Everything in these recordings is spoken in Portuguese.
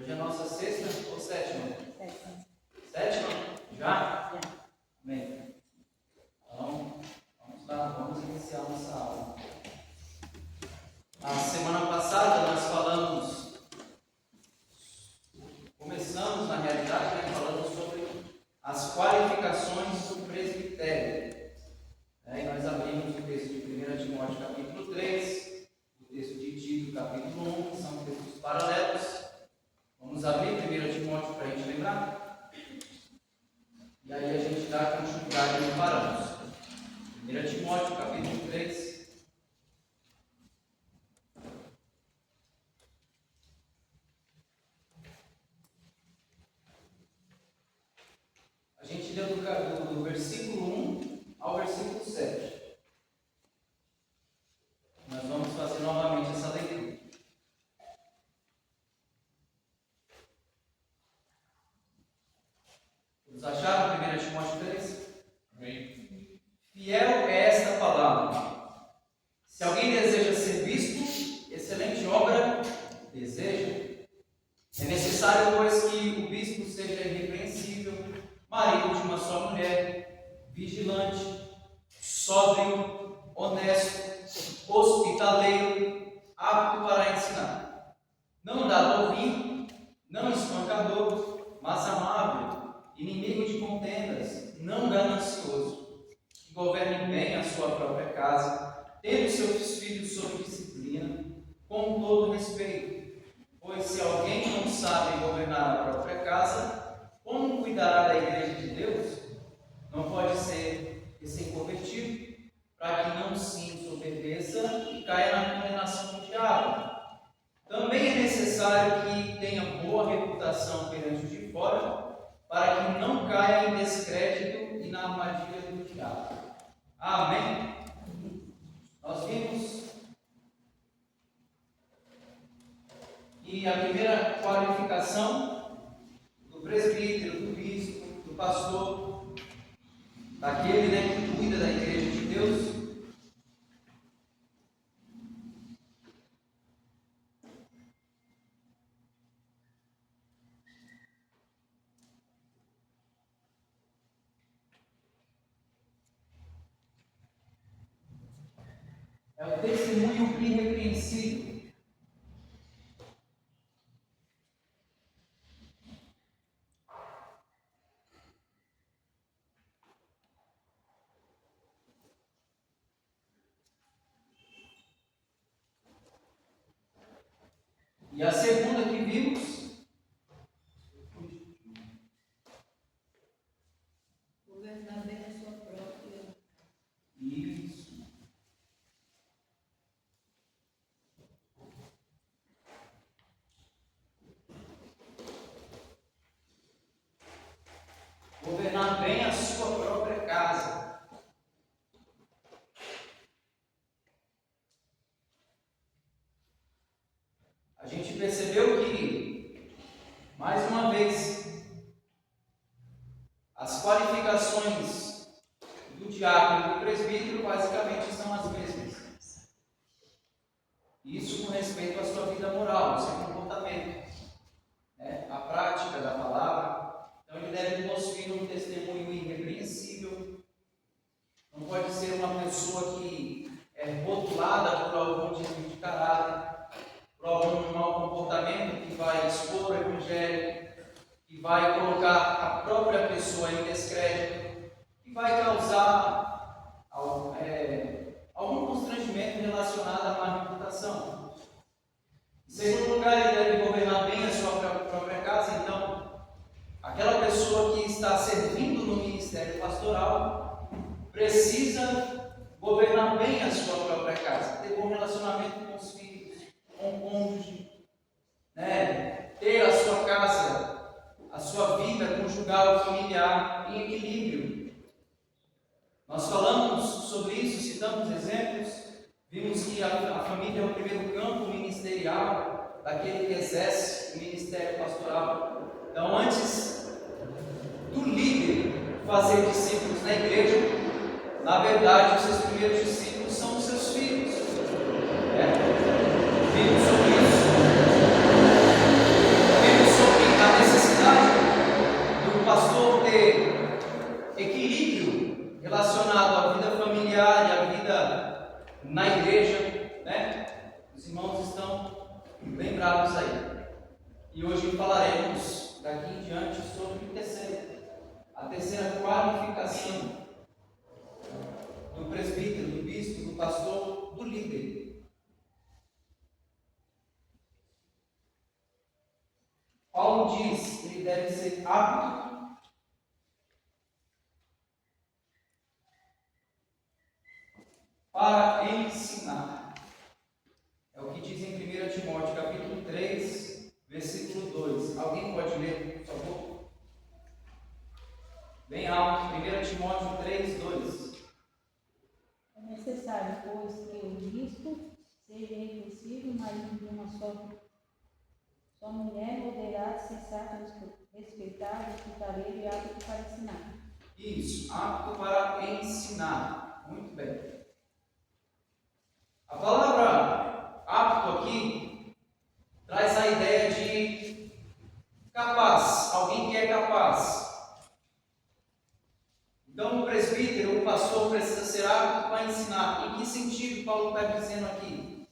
Hoje é a nossa sexta ou sétima? Sétima. Sétima? Já? Já. Amém. Então, vamos lá, vamos iniciar nossa aula. Na semana passada nós começamos na realidade, falando sobre as qualificações do presbitério. E nós abrimos o texto de 1 Timóteo capítulo 3, o texto de Tito capítulo 1, que são textos paralelos. Vamos abrir 1 Timóteo para a gente lembrar? E aí a gente dá continuidade e paramos. 1 Timóteo capítulo 3. A gente leu do versículo 1 ao versículo 7. Nós vamos fazer novamente essa leitura. Todos acharam 1 Timóteo 3? Amém. Fiel é esta palavra. Se alguém deseja ser visto, excelente obra deseja. É necessário, pois, que o bispo seja irrepreensível, marido de uma só mulher, vigilante, sóbrio, honesto, hospitaleiro, apto para ensinar. Não dado ao vinho, não espancador, mas amável, inimigo de contendas, não ganancioso, que governe bem a sua própria casa, tendo seus filhos sob disciplina, com todo respeito. Pois se alguém não sabe governar a própria casa, como cuidará da igreja de Deus? Não pode ser recém-convertido, para que não se ensoberbeça e caia na condenação do diabo. Também é necessário que tenha boa reputação perante os de fora, para que não caia em descrédito e na armadilha do diabo. Amém? Nós vimos que a primeira qualificação do presbítero, do bispo, do pastor, daquele que cuida da igreja de Deus, é o testemunho irrepreensível. E a segunda que vimos, Governar bem a sua própria. isso. Governar bem a sua própria casa. A gente percebeu que, mais uma vez, as qualificações do diácono e do presbítero basicamente são as mesmas. Isso com respeito à sua vida moral, ao seu comportamento, a prática da palavra. Então ele deve possuir um testemunho irrepreensível. Não pode ser uma pessoa que é rotulada por algum desvio de caráter, por algum mau comportamento que vai expor o evangelho, que vai colocar a própria pessoa em descrédito, que vai causar algum constrangimento relacionado à má reputação. Em segundo lugar, ele deve governar bem a sua própria casa. Então, aquela pessoa que está servindo no ministério pastoral precisa governar bem a sua própria casa, ter bom relacionamento com os filhos, com o cônjuge, ter a sua casa, a sua vida conjugal, familiar em equilíbrio. Nós falamos sobre isso, citamos exemplos, vimos que a família é o primeiro campo ministerial daquele que exerce o ministério pastoral. Então, antes do líder fazer discípulos na igreja, na verdade, os seus primeiros discípulos são os seus filhos. Vimos sobre isso. Vimos lembrados aí. E hoje falaremos daqui em diante sobre a terceira qualificação do presbítero, do bispo, do pastor, do líder. Paulo diz que ele deve ser apto para ensinar. É o que diz em 1 Timóteo, capítulo 3, versículo 2. Alguém pode ler, por favor? Bem alto, 1 Timóteo 3, 2. É necessário, pois, que o bispo seja reconhecido, marido de uma só mulher, moderado, sensato, respeitável, hospitaleiro e apto para ensinar. Isso, apto para ensinar. Muito bem. A palavra apto aqui traz a ideia de capaz, alguém que é capaz. Então, o presbítero, o pastor, precisa ser apto para ensinar. Em que sentido Paulo está dizendo aqui?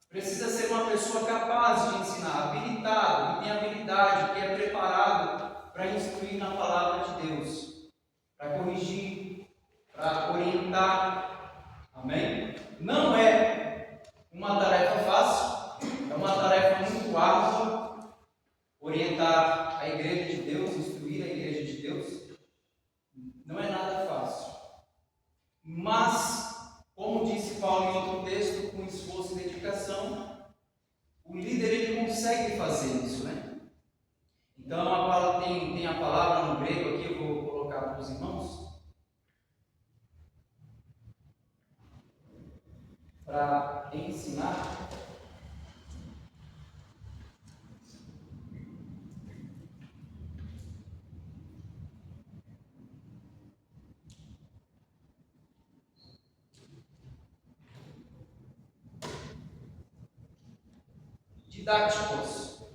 Precisa ser uma pessoa capaz de ensinar, habilitado, que tem habilidade, que é preparado para instruir na palavra de Deus, para corrigir, para orientar. Amém? Não é uma tarefa fácil, é uma tarefa muito árdua orientar a igreja de Deus, instruir a igreja de Deus. Não é nada fácil. Mas, como disse Paulo em outro texto, com esforço e dedicação, o líder ele consegue fazer isso, né? Então, tem a palavra no grego aqui, eu vou colocar para os irmãos, para ensinar. Didáticos.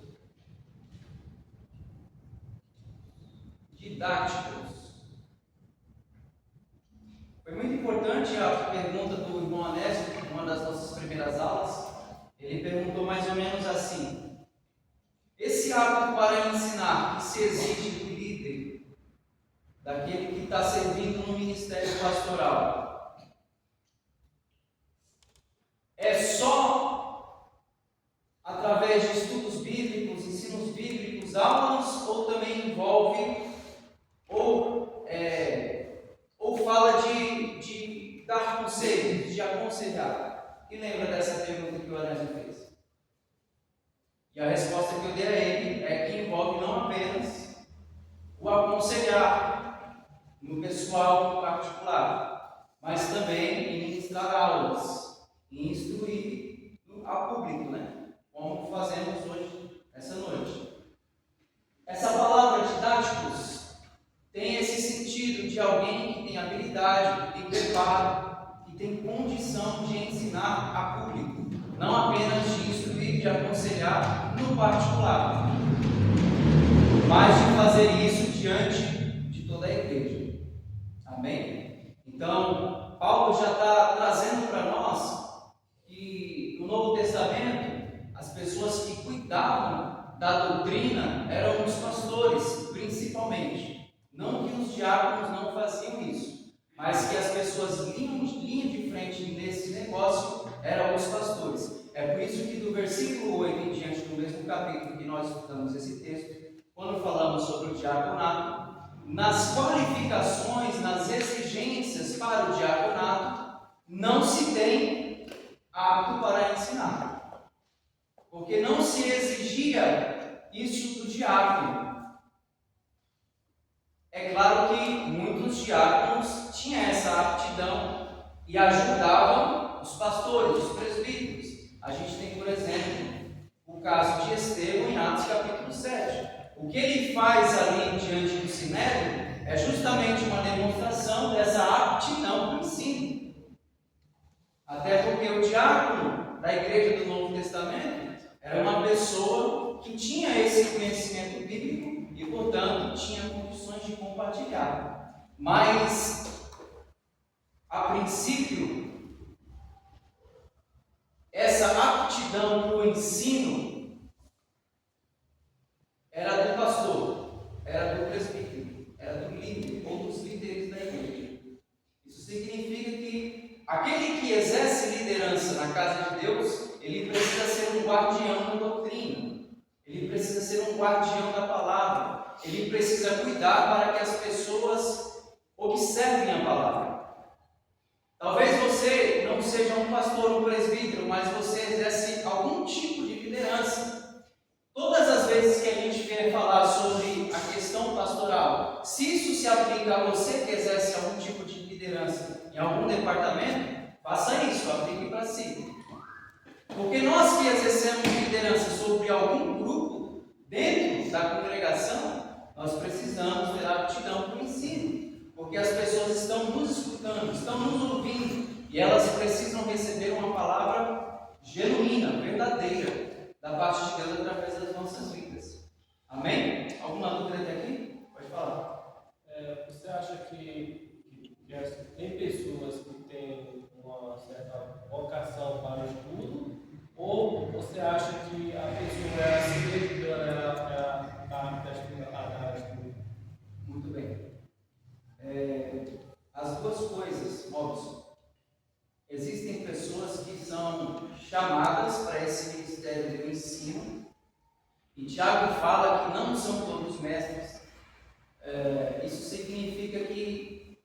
Foi muito importante a pergunta do irmão Anésio, uma das nossas primeiras aulas. Ele perguntou mais ou menos assim: esse apto para ensinar que se exige do líder, daquele que está servindo no ministério pastoral, é só através de estudos bíblicos, ensinos bíblicos, aulas, ou também envolve ou fala de dar conselhos, de aconselhar? E lembra dessa pergunta que o Anésio fez? E a resposta que eu dei a ele é que envolve não apenas o aconselhar no pessoal particular, mas também em ministrar aulas, em instruir ao público, né? Como fazemos hoje, essa noite. Essa palavra didáticos tem esse sentido de alguém que tem habilidade, que tem preparo, que tem condição de ensinar a público, não apenas de instruir, de aconselhar no particular, mas de fazer isso diante de toda a igreja. Amém? Então, Paulo já está trazendo para nós que no Novo Testamento, as pessoas que cuidavam da doutrina eram os pastores, principalmente. Não que os diáconos não faziam isso, mas que as pessoas linham de frente nesse negócio eram os pastores. É por isso que do versículo 8 em diante, do mesmo capítulo que nós estudamos esse texto, quando falamos sobre o diaconato, nas qualificações, nas exigências para o diaconato, não se tem apto para ensinar, porque não se exigia isso do diácono. É claro que muitos diáconos tinham essa aptidão e ajudavam os pastores, os presbíteros. A gente tem, por exemplo, o caso de Estevão em Atos capítulo 7. O que ele faz ali diante do Sinédrio é justamente uma demonstração dessa aptidão para o ensino. Até porque o diácono da igreja do Novo Testamento era uma pessoa que tinha esse conhecimento bíblico e, portanto, tinha condições de compartilhar. Mas, a princípio, essa aptidão para o ensino Ele precisa ser um guardião da palavra. Ele precisa cuidar para que as pessoas observem a palavra. Talvez você não seja um pastor, um presbítero, mas você exerce algum tipo de liderança. Todas as vezes que a gente vier falar sobre a questão pastoral, se isso se aplica a você que exerce algum tipo de liderança em algum departamento, faça isso, aplique para si. Porque nós que exercemos liderança sobre algum grupo dentro da congregação, nós precisamos ter aptidão para o ensino. Porque as pessoas estão nos escutando, estão nos ouvindo, e elas precisam receber uma palavra genuína, verdadeira, da parte de Deus através das nossas vidas. Amém? Alguma dúvida até aqui? Pode falar. Você acha que tem pessoas que têm uma certa vocação para o estudo, ou você acha que a pessoa é assim dedicando, ela está estudando? Muito bem. As duas coisas, Robson. Existem pessoas que são chamadas para esse ministério do ensino, e Tiago fala que não são todos mestres. Isso significa que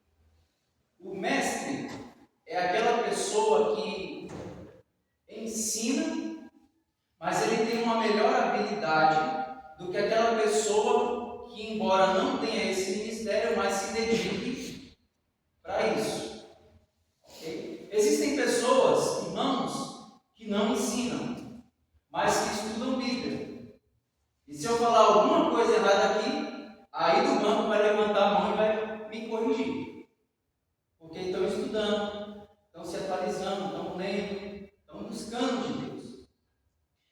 o mestre é aquela pessoa que ensina, mas ele tem uma melhor habilidade do que aquela pessoa que, embora não tenha esse ministério, mas se dedique para isso. Okay? Existem pessoas, irmãos, que não ensinam, mas que estudam Bíblia. E se eu falar alguma coisa errada aqui, aí do banco vai levantar a mão e vai me corrigir. Porque estão estudando, estão se atualizando, estão lendo, estão buscando de Deus.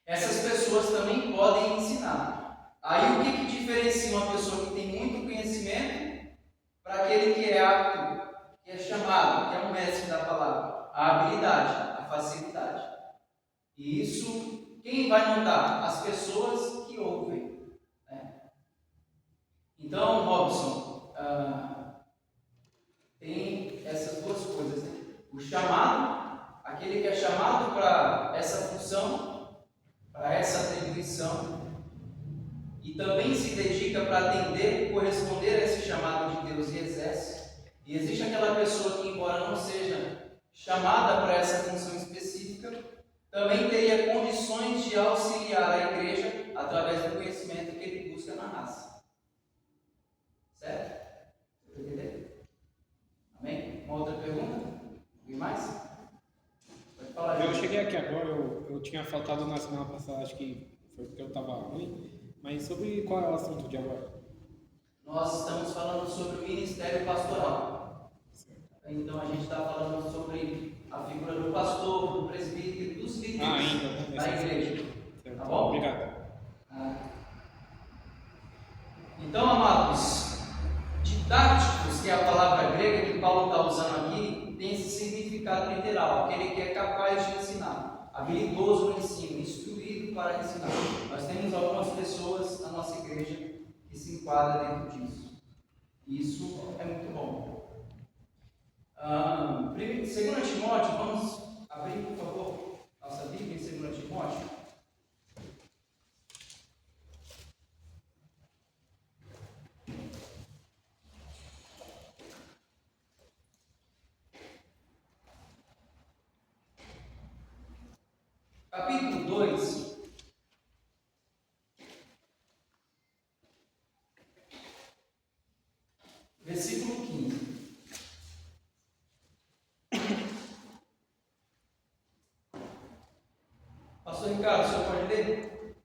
Essas pessoas também podem ensinar. Aí o que diferencia uma pessoa que tem muito conhecimento para aquele que é apto, que é chamado, que é um mestre da palavra? A habilidade, a facilidade. E isso, quem vai notar? As pessoas que ouvem. Né? Então, Robson, tem essas duas coisas. Né? O chamado, aquele que é chamado para essa função, para essa atribuição, e também se dedica para atender, corresponder a esse chamado de Deus e exerce. E existe aquela pessoa que, embora não seja chamada para essa função específica, também teria condições de auxiliar a igreja através do conhecimento que ele busca na raça. Certo? Você vai entender? Amém? Uma outra pergunta? Alguém mais? Pode falar. Eu cheguei aqui agora, eu tinha faltado na semana passada, acho que foi porque eu estava ruim. Mas sobre qual é o assunto de agora? Nós estamos falando sobre o ministério pastoral. Então a gente está falando sobre a figura do pastor, do presbítero, dos líderes da igreja. Certo. Tá bom? Obrigado. Então, amados, didáticos, que é a palavra grega que Paulo está usando aqui, tem esse significado literal, aquele que é capaz de ensinar, habilidoso no ensino, instruído para ensinar. Nós temos algumas pessoas na nossa igreja que se enquadram dentro disso. Isso é muito bom. 2 Timóteo, vamos abrir, por favor, nossa Bíblia em 2 Timóteo. Capítulo 2. Versículo 15. Pastor Ricardo, o senhor pode ler?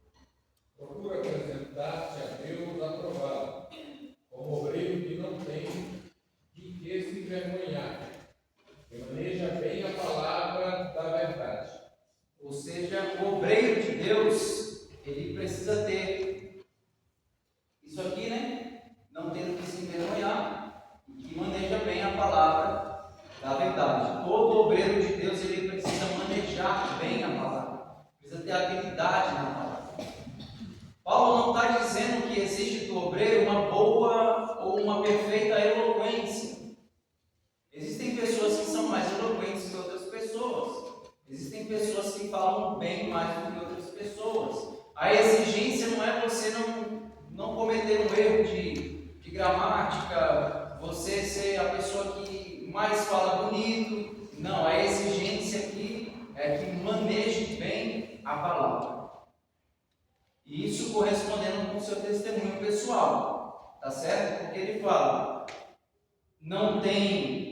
Procura apresentar-te a Deus aprovado, como obreiro que não tem de que se envergonhar, que maneja bem a palavra da verdade. Ou seja, o obreiro de Deus, ele precisa ter isso aqui, né? Não tendo que se envergonhar, e que maneja bem a palavra da verdade. Todo obreiro de Deus, ele precisa manejar bem a palavra, precisa ter habilidade na palavra. Paulo não está dizendo que existe do obreiro uma boa ou uma perfeita eloquência. Existem pessoas que são mais eloquentes que outras pessoas. Existem pessoas que falam bem mais do que outras pessoas. A exigência não você não cometer um erro de gramática, você ser a pessoa que mais fala bonito. Não, a exigência aqui é que maneje bem a palavra. E isso correspondendo com o seu testemunho pessoal, tá certo? Porque ele fala, não tem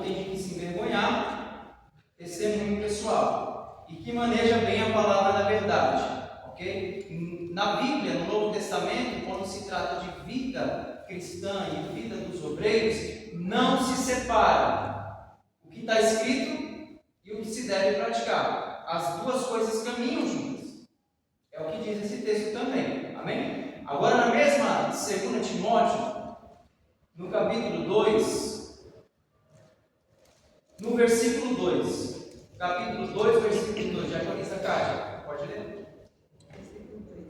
de que se envergonhar, testemunho pessoal, e que maneja bem a palavra da verdade, ok? Na Bíblia, no Novo Testamento, quando se trata de vida cristã e vida dos obreiros, não se separa o que está escrito e o que se deve praticar. As duas coisas caminham juntas. É o que diz esse texto também. Amém? Agora, na mesma 2 Timóteo, no capítulo 2, no versículo 2. Capítulo 2, versículo 2. Diaconisa Cátia, pode ler? Versículo 2.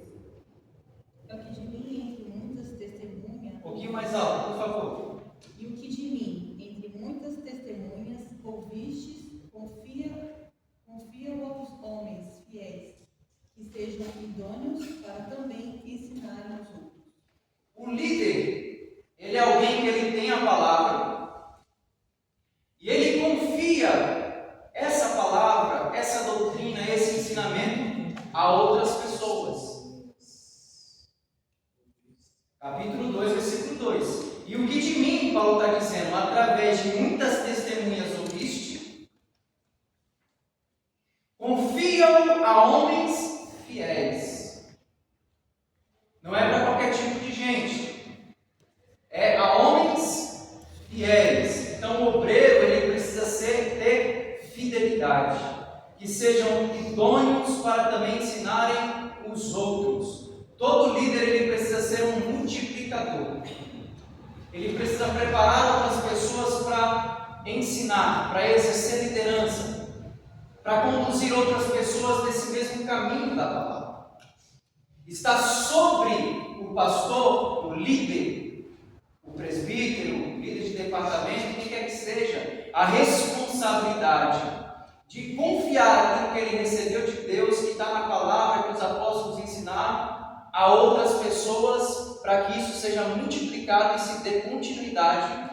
É o que de mim, entre muitas testemunhas. Um pouquinho mais alto, por favor. E o que de mim, entre muitas testemunhas, ouvistes, confia aos homens fiéis, que sejam idôneos para também ensinarem aos outros. O líder, ele é alguém que ele tem a palavra e ele confia essa palavra, essa doutrina, esse ensinamento a outras pessoas. Capítulo 2, versículo 2. E o que de mim, Paulo está dizendo, através de muitas testemunhas ouviste, confiam a homens fiéis. Não é para qualquer tipo de gente, é a homens fiéis. Então o obreiro, ele precisa ter fidelidade, que sejam idôneos para também ensinarem os outros. Todo líder, ele precisa ser um multiplicador. Ele precisa preparar outras pessoas para ensinar, para exercer liderança, para conduzir outras pessoas nesse mesmo caminho da palavra. Está sobre o pastor, o líder, o presbítero, o líder de departamento, quem quer que seja, a responsabilidade de confiar naquilo que ele recebeu de Deus, que está na palavra, que os apóstolos ensinaram, a outras pessoas, para que isso seja multiplicado e se dê continuidade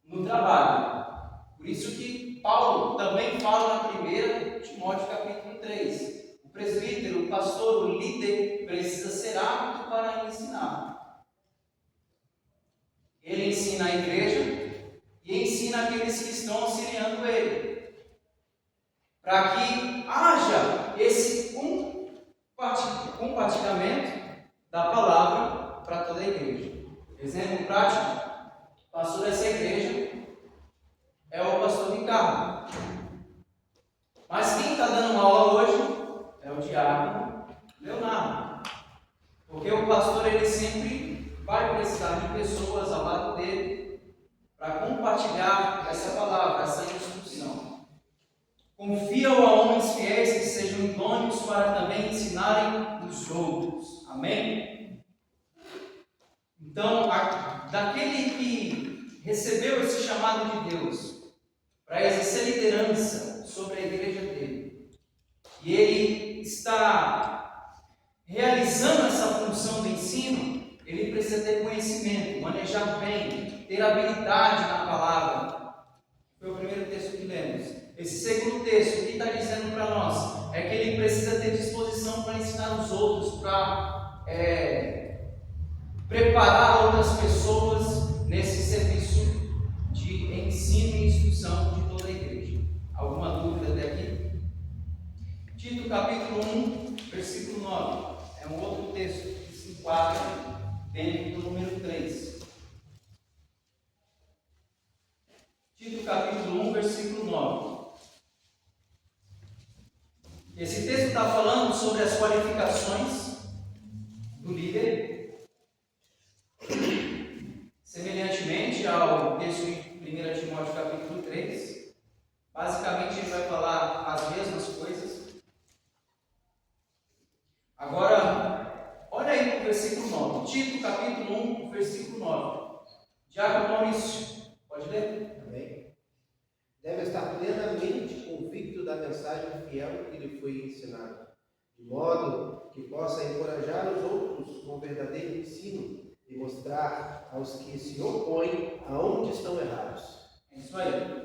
no trabalho. Por isso que Paulo também fala na 1 Timóteo capítulo 3. O presbítero, o pastor, o líder precisa ser apto para ensinar. Ele ensina a igreja e ensina aqueles que estão auxiliando ele, para que haja esse compartilhamento da palavra para toda a igreja. Exemplo prático, o pastor dessa igreja é o pastor Ricardo. Mas quem está dando aula hoje é o diácono Leonardo. Porque o pastor, ele sempre vai precisar de pessoas ao lado dele para compartilhar essa palavra, essa instrução. Confia-o a homens fiéis que sejam idôneos para também ensinarem os outros. Amém? Então, daquele que recebeu esse chamado de Deus para exercer liderança sobre a igreja dele, e ele está realizando essa função do ensino, ele precisa ter conhecimento, manejar bem, ter habilidade na palavra. Foi o primeiro texto que lemos. Esse segundo texto, o que está dizendo para nós? É que ele precisa ter disposição para ensinar os outros, para preparar outras pessoas nesse serviço de ensino e instrução de toda a igreja. Alguma dúvida até aqui? Tito capítulo 1, versículo 9. É um outro texto que se enquadra dentro do número 3. Tito capítulo 1, versículo 9. Esse texto está falando sobre as qualificações do líder, semelhantemente ao texto de 1 Timóteo capítulo 3. Basicamente ele vai falar as mesmas coisas. Agora, olha aí no versículo 9. Tito capítulo 1, versículo 9. Diácono Maurício, pode ler? Amém. Deve estar plenamente convicto da mensagem fiel que lhe foi ensinada, de modo que possa encorajar os outros com o verdadeiro ensino e mostrar aos que se opõem aonde estão errados. É isso aí.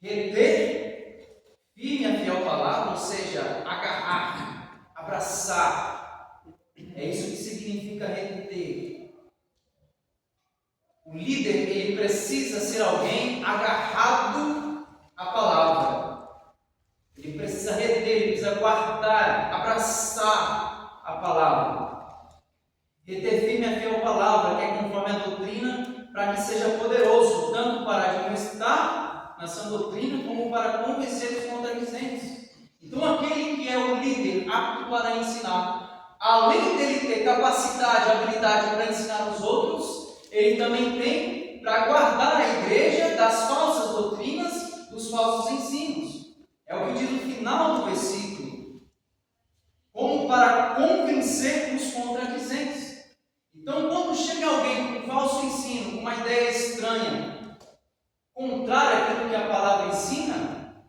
Reter firme a fiel palavra, ou seja, agarrar, abraçar. É isso que significa reter. O líder, ele precisa ser alguém agarrado à palavra. Ele precisa reter, ele precisa guardar, abraçar a palavra. Reter firme a fiel palavra, que é conforme a doutrina, para que seja poderoso, tanto para admoestar na sã doutrina, como para convencer os contradizentes. Então, aquele que é o líder apto para ensinar, além dele ter capacidade, habilidade para ensinar os outros, ele também tem para guardar a igreja das falsas doutrinas, dos falsos ensinos. É o que diz no final do versículo. Como para convencer os contradizentes. Então, quando chega alguém com falso ensino, com uma ideia estranha, contrária àquilo que a palavra ensina,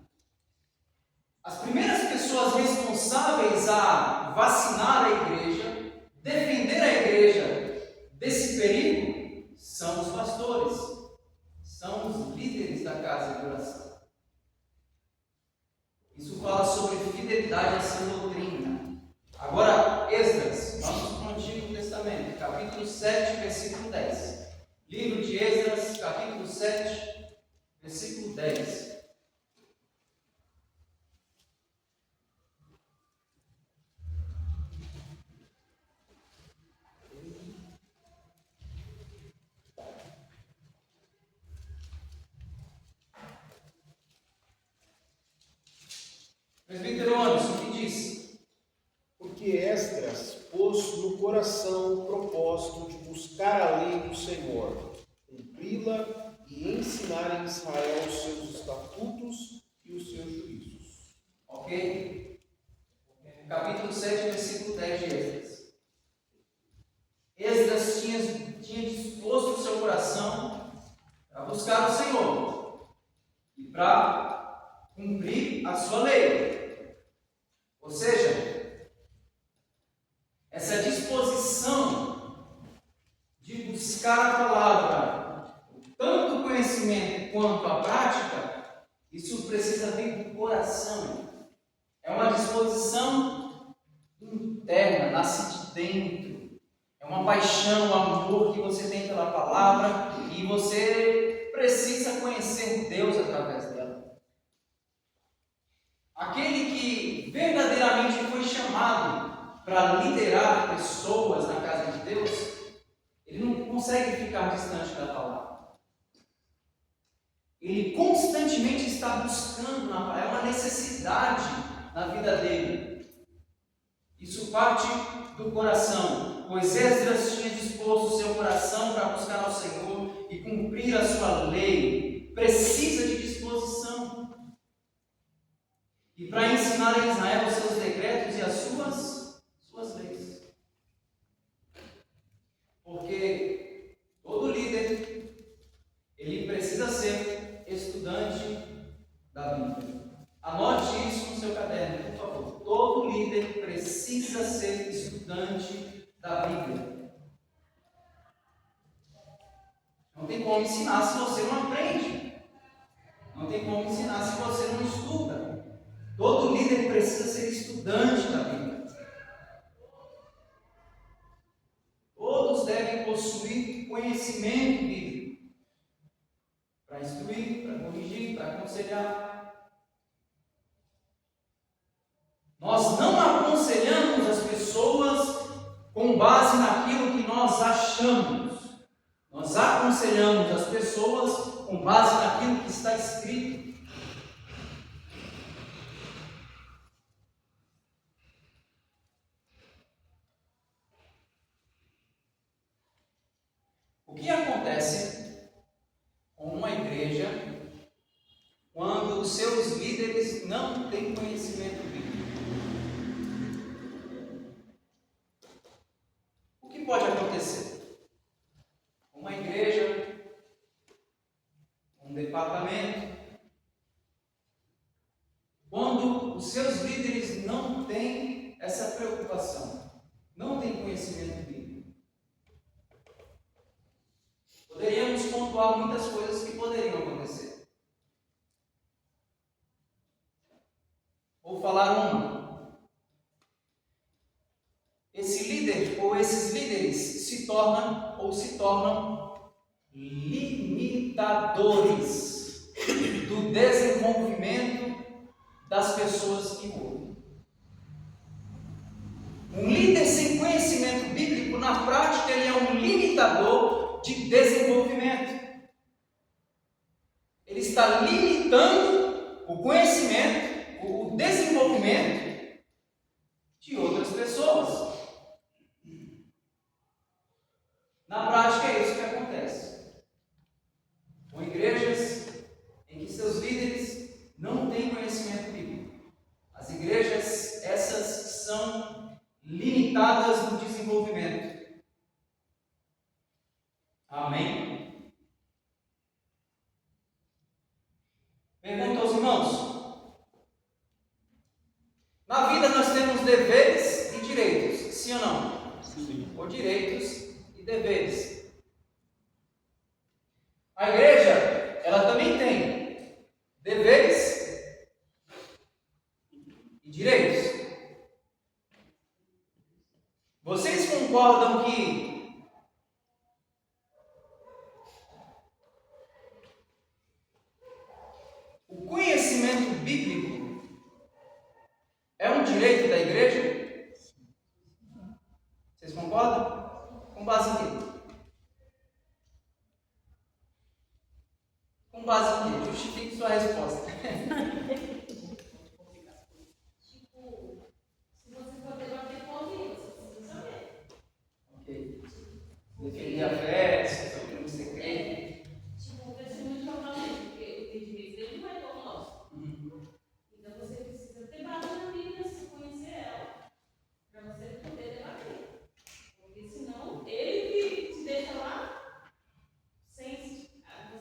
as primeiras pessoas responsáveis a vacinar a igreja, defender a igreja desse perigo, são os pastores, são os líderes da casa de oração. Isso fala sobre fidelidade à sã doutrina. Agora, Esdras, vamos para o Antigo Testamento, capítulo 7, versículo 10. Livro de Esdras, capítulo 7, versículo 10. Presbítero Anderson, o que diz? Porque Esdras pôs no coração o propósito de buscar a lei do Senhor, cumpri-la e ensinar em Israel os seus estatutos e os seus juízos. Ok? Capítulo 7, versículo 10 de Esdras. Esdras tinha disposto o seu coração para buscar o Senhor e para cumprir a sua lei. Ou seja, essa disposição de buscar a palavra, tanto o conhecimento quanto a prática, isso precisa vir do coração. É uma disposição interna, nasce de dentro. É uma paixão, um amor que você tem pela palavra e você precisa conhecer Deus através dela. Aquele que verdadeiramente foi chamado para liderar pessoas na casa de Deus, ele não consegue ficar distante da palavra. Ele constantemente está buscando na palavra, é uma necessidade na vida dele. Isso parte do coração, pois Esdras tinha disposto o seu coração para buscar ao Senhor e cumprir a sua lei. Precisa de disposição. E para ensinar a Israel os seus decretos e as suas leis. Porque todo líder, ele precisa ser estudante da Bíblia. Anote isso no seu caderno, por favor. Todo líder precisa ser estudante da Bíblia. Não tem como ensinar se você não aprende. Não tem como ensinar se você não estuda. Todo líder precisa ser estudante da Bíblia. Todos devem possuir conhecimento bíblico para instruir, para corrigir, para aconselhar. Nós não aconselhamos as pessoas com base naquilo que nós achamos. Nós aconselhamos as pessoas com base naquilo que está escrito. O que acontece com uma igreja quando os seus líderes não têm conhecimento bíblico? O que pode acontecer? Uma igreja, um departamento, quando quando os seus líderes não têm essa preocupação, não têm conhecimento bíblico. Poderíamos pontuar muitas coisas que poderiam acontecer. Vou falar uma. Esse líder ou esses líderes se tornam limitadores do desenvolvimento das pessoas que ouvem. Um líder sem conhecimento bíblico, na prática, ele é um limitador de desenvolvimento. Ele está limitando o conhecimento, o desenvolvimento de outras pessoas. Na prática, é isso que acontece. Com igrejas em que seus líderes não têm conhecimento bíblico. As igrejas, essas são limitadas no desenvolvimento. Amém? Pergunto aos irmãos. Na vida nós temos deveres e direitos, sim ou não? Sim. Ou direitos e deveres. A igreja, ela também tem deveres e direitos. Vocês concordam que o conhecimento bíblico é um direito da igreja? Vocês concordam? Com base em quê? Com base em quê? Justifique sua resposta. Tipo, se você for debater com alguém, você precisa saber. Ok. Defender a fé, sobre o que você crê. Tipo, o testemunho de casamento, porque o entendimento dele não é igual ao nosso. Então você precisa ter base na Bíblia, se conhecer ela, para você poder debater. Porque senão, ele que te deixa lá, sem você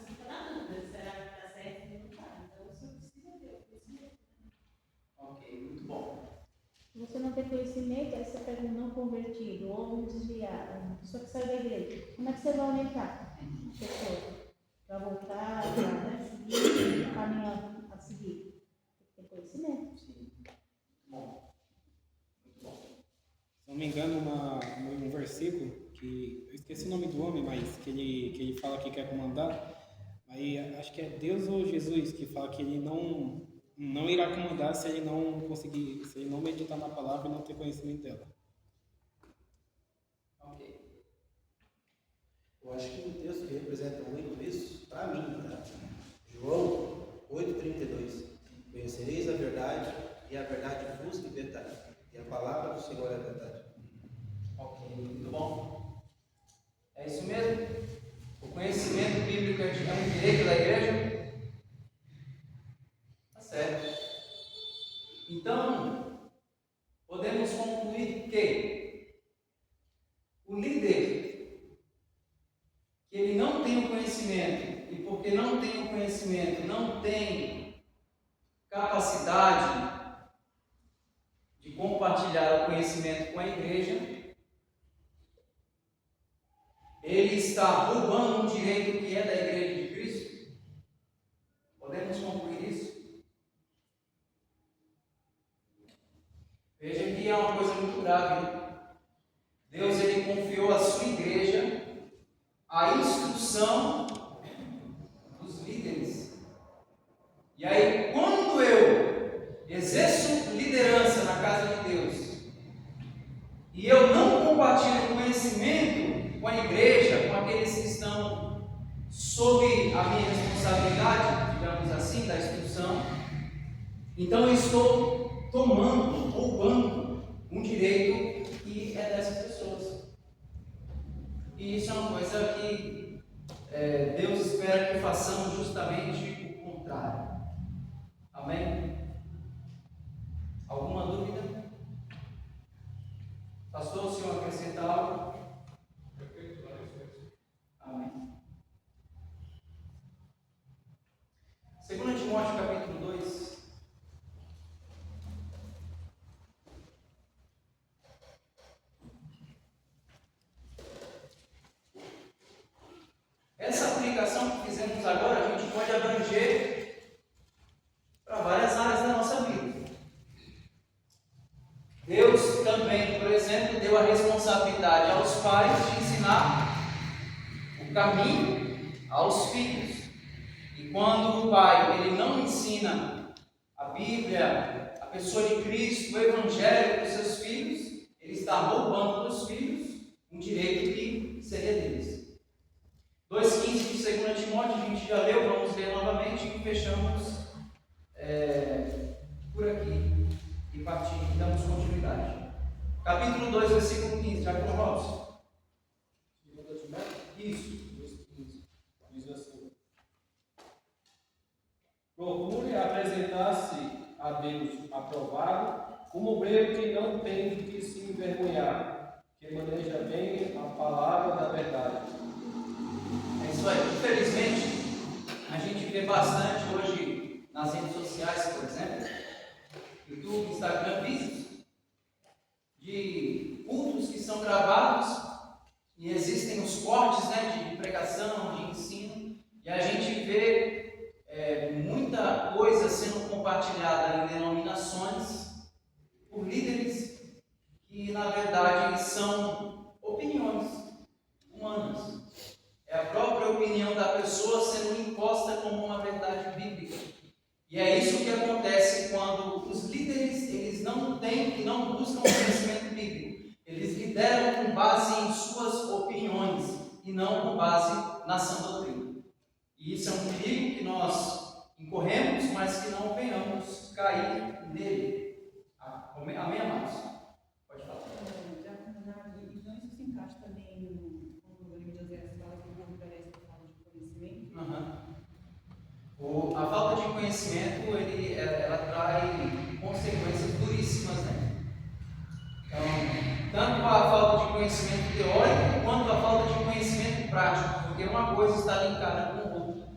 ficar na dúvida, será que está certo ou não está. Então você precisa ter o conhecimento. Ok, muito bom. Se você não tem conhecimento, aí você pega um não convertido ou um desviado, uma pessoa que sai da igreja. Como é que você vai orientar a pessoa para voltar, para seguir o caminho a seguir? Tem que ter conhecimento. Sim. Bom. Muito bom. Se não me engano, um versículo, que eu esqueci o nome do homem, mas que ele fala que quer comandar, aí acho que é Deus ou Jesus que fala que ele não irá comandar se ele não conseguir, se ele não meditar na palavra e não ter conhecimento dela. Ok. Eu acho que o texto que representa muito isso, para mim, tá? João 8,32. Conhecereis a verdade e a verdade vos libertará. E a palavra do Senhor é a verdade. Ok, muito bom. É isso mesmo? O conhecimento bíblico é um direito da igreja? Tá certo. Então, podemos concluir que o líder, que ele não tem o conhecimento, e porque não tem o conhecimento, não tem capacidade de compartilhar o conhecimento com a igreja, ele está roubando um direito que é da igreja de Cristo. Podemos concluir isso? Veja que é uma coisa muito grave, hein? Deus, ele confiou à sua igreja a instrução dos líderes. E aí, quando eu exerço liderança na casa de Deus e eu não compartilho conhecimento com a igreja, com aqueles que estão sob a minha responsabilidade, digamos assim, da instrução, então eu estou roubando um direito que é dessas pessoas. E isso é uma coisa que Deus espera que façamos justamente o contrário. Amém? Alguma dúvida? Pastor, o senhor acrescenta algo? Amém. 2 Timóteo capítulo 2. aplicação que fizemos agora, a gente pode abranger para várias áreas da nossa vida. Deus também, por exemplo, deu a responsabilidade aos pais de ensinar o caminho aos filhos. E quando o pai ele não ensina a Bíblia, a pessoa de Cristo, o Evangelho para os seus filhos, ele está roubando dos filhos um direito que seria deles. 2,15 de 2 Timóteo, a gente já leu, vamos ler novamente e fechamos por aqui e partimos, damos continuidade. Capítulo 2, versículo 15, já com Robson. Isso. 2,15. Diz assim: procure apresentar-se a Deus aprovado, como obreiro que não tem de que se envergonhar, que maneja bem a palavra da verdade. É isso aí. Infelizmente, a gente vê bastante hoje nas redes sociais, por exemplo, YouTube, Instagram, vídeos de cultos que são gravados e existem os cortes, de pregação, de ensino, e a gente vê muita coisa sendo compartilhada em denominações por líderes que, na verdade, são opiniões humanas. É a própria opinião da pessoa sendo imposta como uma verdade bíblica. E é isso que acontece quando os líderes eles não têm e não buscam conhecimento bíblico. Eles lideram com base em suas opiniões e não com base na sã doutrina. E isso é um perigo que nós incorremos, mas que não venhamos cair nele. Amém, amados? Pode falar. Já combinado, então isso se encaixa também no livro de Oséias, fala que o povo parece que fala de conhecimento. A falta de conhecimento, ela traz consequências duríssimas, Então, tanto a falta de conhecimento teórico, quanto a falta de conhecimento prático, porque uma coisa está linkada com a outra.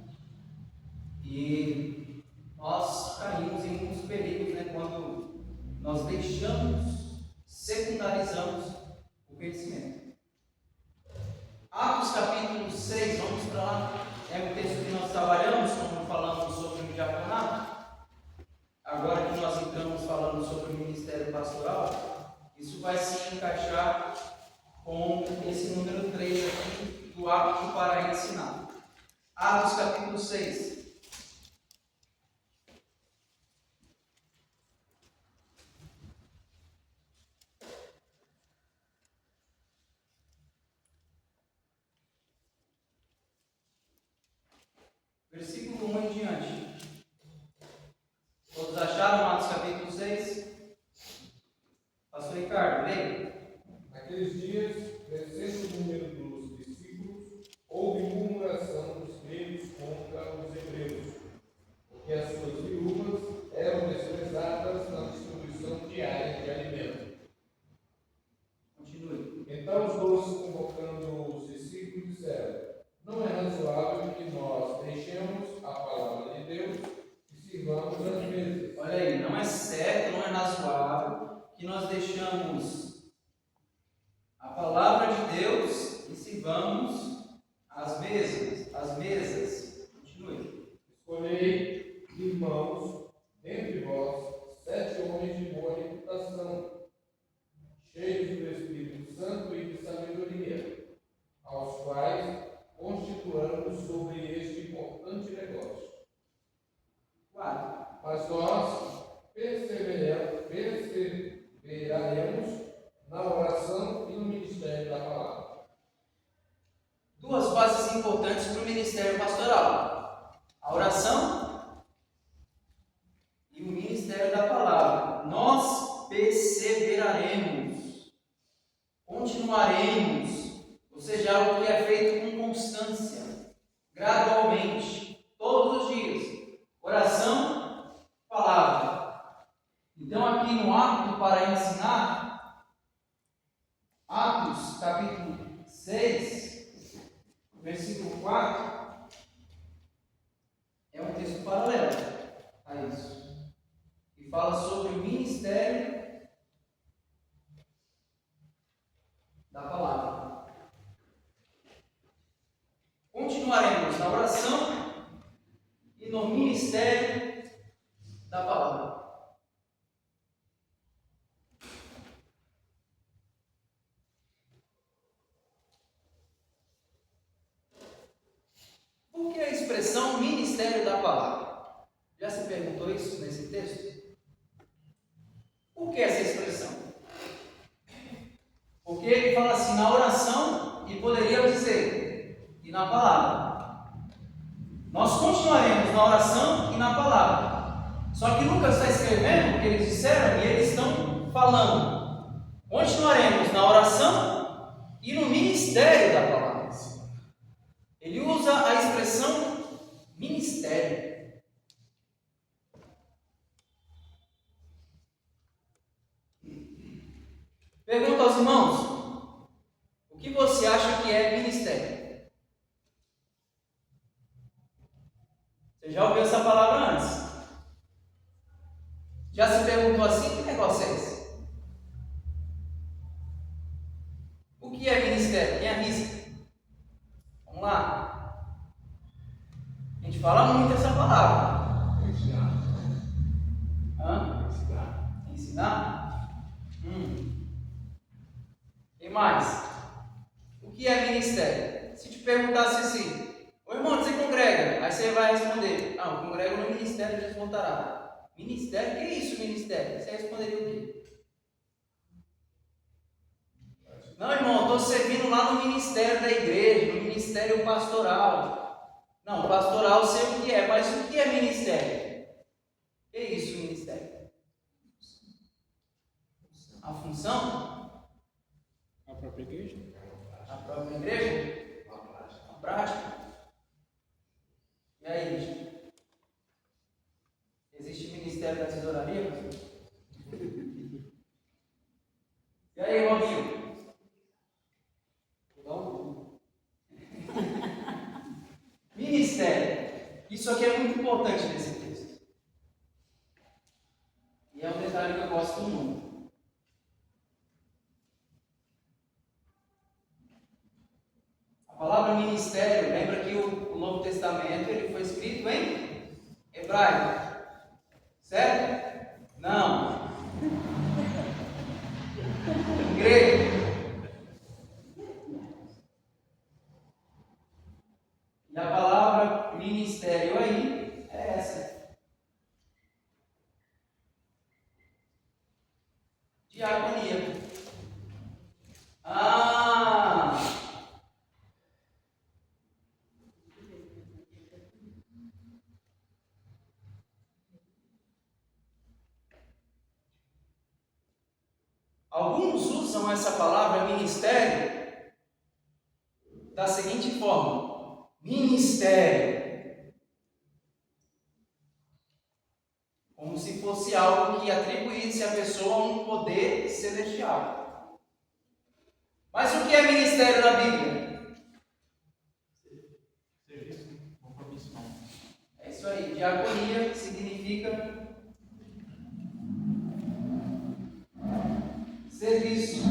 E nós caímos em muitos perigos, quando nós secundarizamos o conhecimento. Atos capítulo 6, vamos para lá. É um texto que nós trabalhamos, como falamos sobre o diaconato. Agora que nós entramos falando sobre o ministério pastoral, isso vai se encaixar com esse número 3 aqui, do apto para ensinar. Atos capítulo 6. Versículo 1 em diante. Todos acharam Atos capítulo 6? Pastor Ricardo, leia. Naqueles dias, crescendo o número dos discípulos, houve murmuração dos gregos contra os hebreus, porque as suas viúvas eram desprezadas na distribuição diária de alimento. Continue. Então os doces, convocando os discípulos, disseram: não é razoável que nós deixemos a palavra de Deus e sirvamos às mesas. Olha aí, não é certo, não é razoável que nós deixamos a palavra de Deus e sirvamos as mesas. As mesas. Continue. Escolhei, irmãos, dentre vós, 7 homens de boa reputação, cheios do Espírito Santo e de sabedoria, aos quais constituamos sobre este importante negócio. 4. Mas nós perseveraremos na oração e no ministério da palavra. Duas bases importantes para o ministério pastoral: a oração e o ministério da palavra. Nós perseveraremos, continuaremos, ou seja, algo que é feito com constância, gradualmente, todos os dias. Oração, palavra. Então, aqui no apto para ensinar, Atos capítulo 6, versículo 4, é um texto paralelo a isso, e fala sobre o ministério da palavra. Continuaremos expressão ministério da palavra. Já se perguntou isso nesse texto? Por que essa expressão? Porque ele fala assim, na oração, e poderia dizer, e na palavra. Nós continuaremos na oração e na palavra. Só que Lucas está escrevendo o que eles disseram e eles estão falando. Continuaremos na oração e no ministério da palavra. Ele usa a expressão ministério. Pergunta aos irmãos, o que você acha que é ministério? Você já ouviu essa palavra antes? Já se perguntou assim, que negócio é esse? O que é ministério? Quem avisa? Vamos lá. A gente fala muito essa palavra. Ensinar. Hã? Ensinar. Ensinar? Quem mais? O que é ministério? Se te perguntasse assim, ô irmão, você congrega? Aí você vai responder, não, eu congrego no ministério de Deus voltará. Ministério? O que é isso, ministério? Você responderia o quê? Não, irmão, eu estou servindo lá no ministério da igreja, no ministério pastoral. Não, pastoral eu sei o que é, mas o que é ministério? O que é isso, ministério? A função? A própria igreja? A própria igreja? A prática? E aí, gente? Existe ministério da tesouraria? E aí, Robinho? Ministério. Isso aqui é muito importante nesse texto. E é um detalhe que eu gosto muito. A palavra ministério, lembra que o Novo Testamento ele foi escrito em hebraico. Certo? Não. Em grego. E a palavra ministério aí é essa. Diaconia. Alguns usam essa palavra ministério da seguinte forma: ministério, como se fosse algo que atribuísse à pessoa um poder celestial. Mas o que é ministério na Bíblia? Serviço, compromisso. É isso aí, diaconia significa serviço.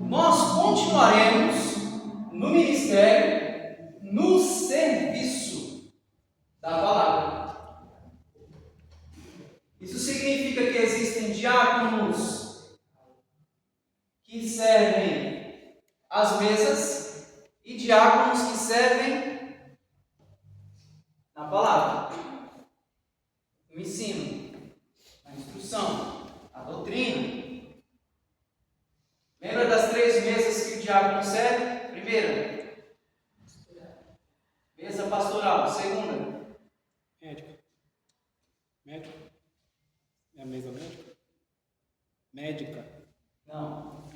Nós continuaremos no ministério, no serviço da palavra. Isso significa que existem diáconos que servem às mesas e diáconos que servem na palavra, no ensino, na instrução, na doutrina. Lembra das 3 mesas que o diácono serve? Primeira, mesa pastoral. Segunda, Médica. Médica. É a mesa médica? Médica. não.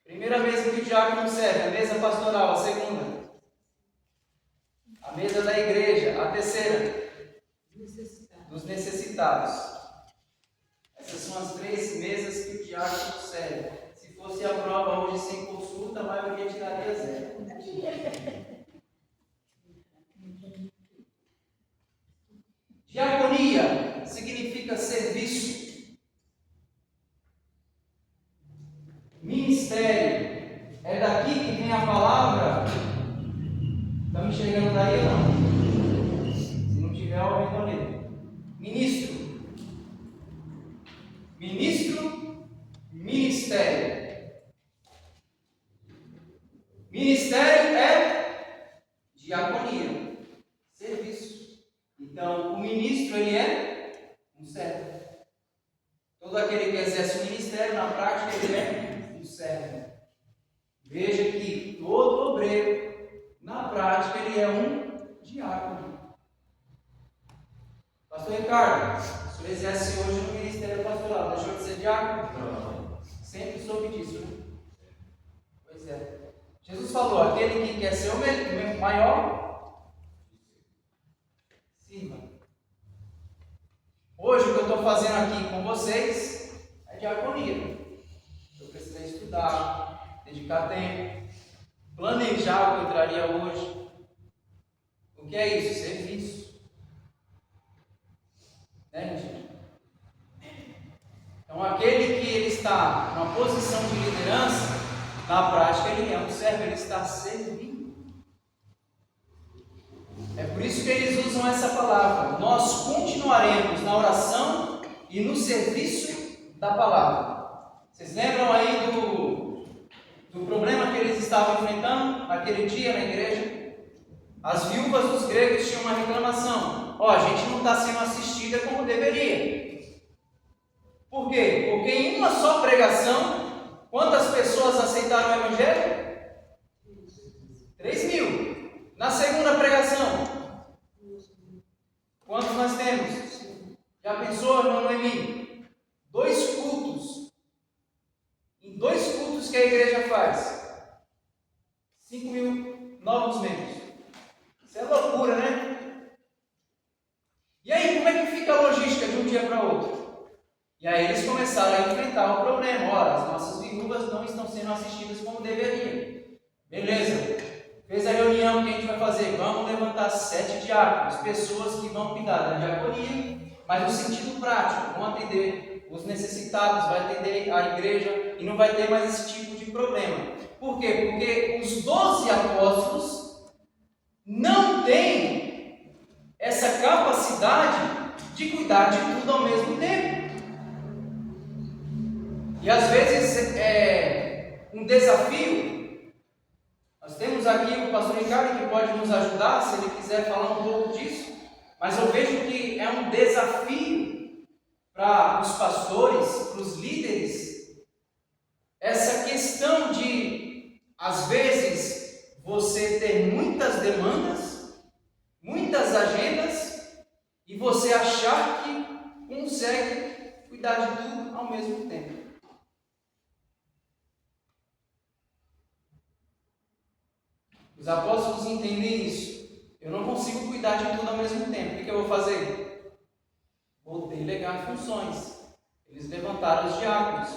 Primeira mesa que o diácono serve, a mesa pastoral. A segunda, a mesa da igreja. A terceira, dos necessitados. Essas são as 3 mesas que o diácono serve. Se fosse a prova hoje sem consulta, a maioria tiraria 0. Diaconia significa serviço. Ministério é daqui que vem a palavra. Estão enxergando daí ou não? Se não tiver, aumenta a letra. Ministro. Ministro, ministério. Ministério presbítero, ele é um servo. Todo aquele que exerce o ministério, na prática, ele é um servo. Veja que todo obreiro, na prática, ele é um diácono. Pastor Ricardo, o senhor exerce hoje no ministério pastoral, deixou de ser diácono? Não. Sempre soube disso, né? Pois é. Jesus falou, aquele que quer ser o maior, sirva. Hoje o que eu estou fazendo aqui com vocês é diaconia. Eu precisei estudar, dedicar tempo, planejar o que eu traria hoje. O que é isso? Serviço. Né, gente? Então, aquele que ele está numa posição de liderança, na prática ele é um servo, ele está servindo. É por isso que eles usam essa palavra. Nós continuaremos na oração e no serviço da palavra. Vocês lembram aí do problema que eles estavam enfrentando naquele dia na igreja? As viúvas dos gregos tinham uma reclamação. A gente não está sendo assistida como deveria. Por quê? Porque em uma só pregação, quantas pessoas aceitaram o Evangelho? 3.000. Na segunda pregação, quantos nós temos? Já pensou, irmão Noemi? 2 cultos. Em 2 cultos que a igreja faz, 5.000 novos membros. Isso é loucura, né? E aí, como é que fica a logística de um dia para outro? E aí eles começaram a enfrentar o problema. Ora, as nossas viúvas não estão sendo assistidas como deveriam. Beleza. Fez a reunião, o que a gente vai fazer? Vamos levantar 7 diáconos, pessoas que vão cuidar da diaconia, mas no sentido prático, vão atender os necessitados, vai atender a igreja e não vai ter mais esse tipo de problema. Por quê? Porque os 12 apóstolos não têm essa capacidade de cuidar de tudo ao mesmo tempo. E às vezes é um desafio. Nós temos aqui o pastor Ricardo que pode nos ajudar, se ele quiser falar um pouco disso, mas eu vejo que é um desafio para os pastores, para os líderes, essa questão de, às vezes, você ter muitas demandas, muitas agendas, e você achar que consegue cuidar de tudo ao mesmo tempo. Os apóstolos entendem isso. Eu não consigo cuidar de tudo ao mesmo tempo. O que eu vou fazer? Vou delegar funções. Eles levantaram os diáconos.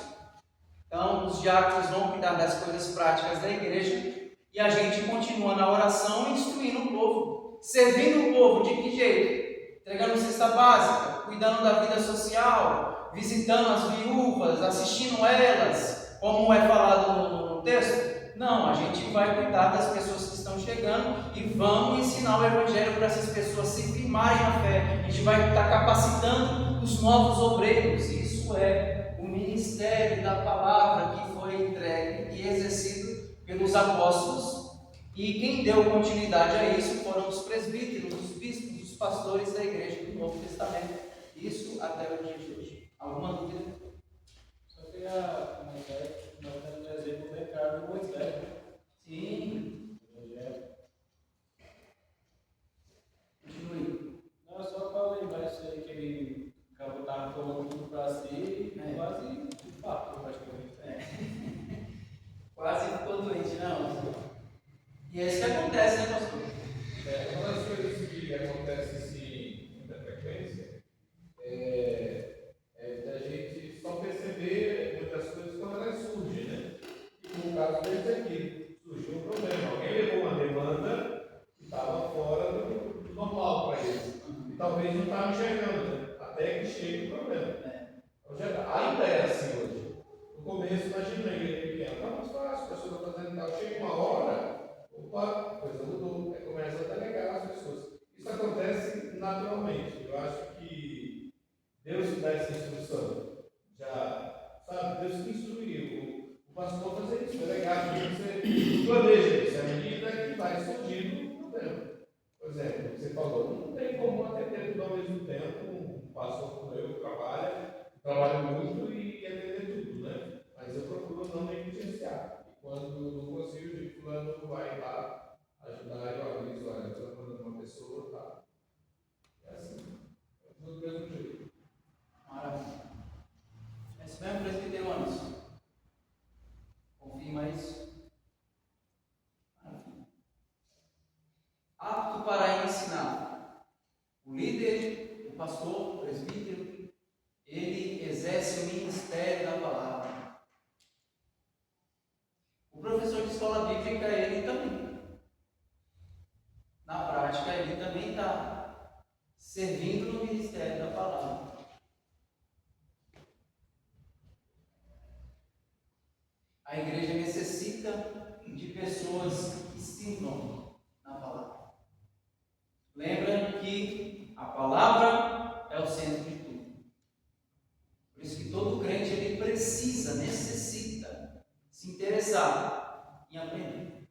Então, os diáconos vão cuidar das coisas práticas da igreja e a gente continua na oração instruindo o povo, servindo o povo de que jeito? Entregando cesta básica, cuidando da vida social, visitando as viúvas, assistindo elas, como é falado no texto. Não, a gente vai cuidar das pessoas que estão chegando e vamos ensinar o Evangelho para essas pessoas se firmarem na fé. A gente vai estar capacitando os novos obreiros. Isso é o ministério da palavra que foi entregue e exercido pelos apóstolos. E quem deu continuidade a isso foram os presbíteros, os bispos, os pastores da igreja do Novo Testamento. Isso até o dia de hoje. Alguma dúvida? Só queria uma ideia. Nós temos um exemplo bem claro do Moisés. Sim. Continue. Não, só para lembrar isso aí que ele acabou tomando tudo para si e quase fato, praticamente. Quase ficou doente, não. E é isso que acontece, né, pastor? Uma das coisas que acontece assim, com muita frequência é da gente só perceber muitas coisas quando elas surgem, né? E no caso desse aqui, surgiu um problema. Alguém levou uma demanda que estava fora do normal para eles. E talvez não estava enxergando, né? Até que chegue o problema. Ainda é assim hoje. No começo, imagina a igreja pequena, está muito fácil, a pessoa está fazendo tal. Chega uma hora, opa, a coisa mudou. Aí começa a delegar as pessoas. Isso acontece naturalmente. Eu acho que Deus dá essa instrução. Já, sabe, Deus que instruiu o pastor a fazer isso. É legal que você planeja isso. À medida que vai surgindo o problema. Por exemplo, você falou, não tem como atender tudo ao mesmo tempo pastor, o presbítero, ele exerce o ministério da palavra. O professor de escola bíblica, ele também. Na prática, ele também está servindo no ministério da palavra. A igreja necessita de pessoas que sirvam na palavra. Lembra que a palavra é o centro de tudo. Por isso que todo crente ele precisa, necessita se interessar em aprender.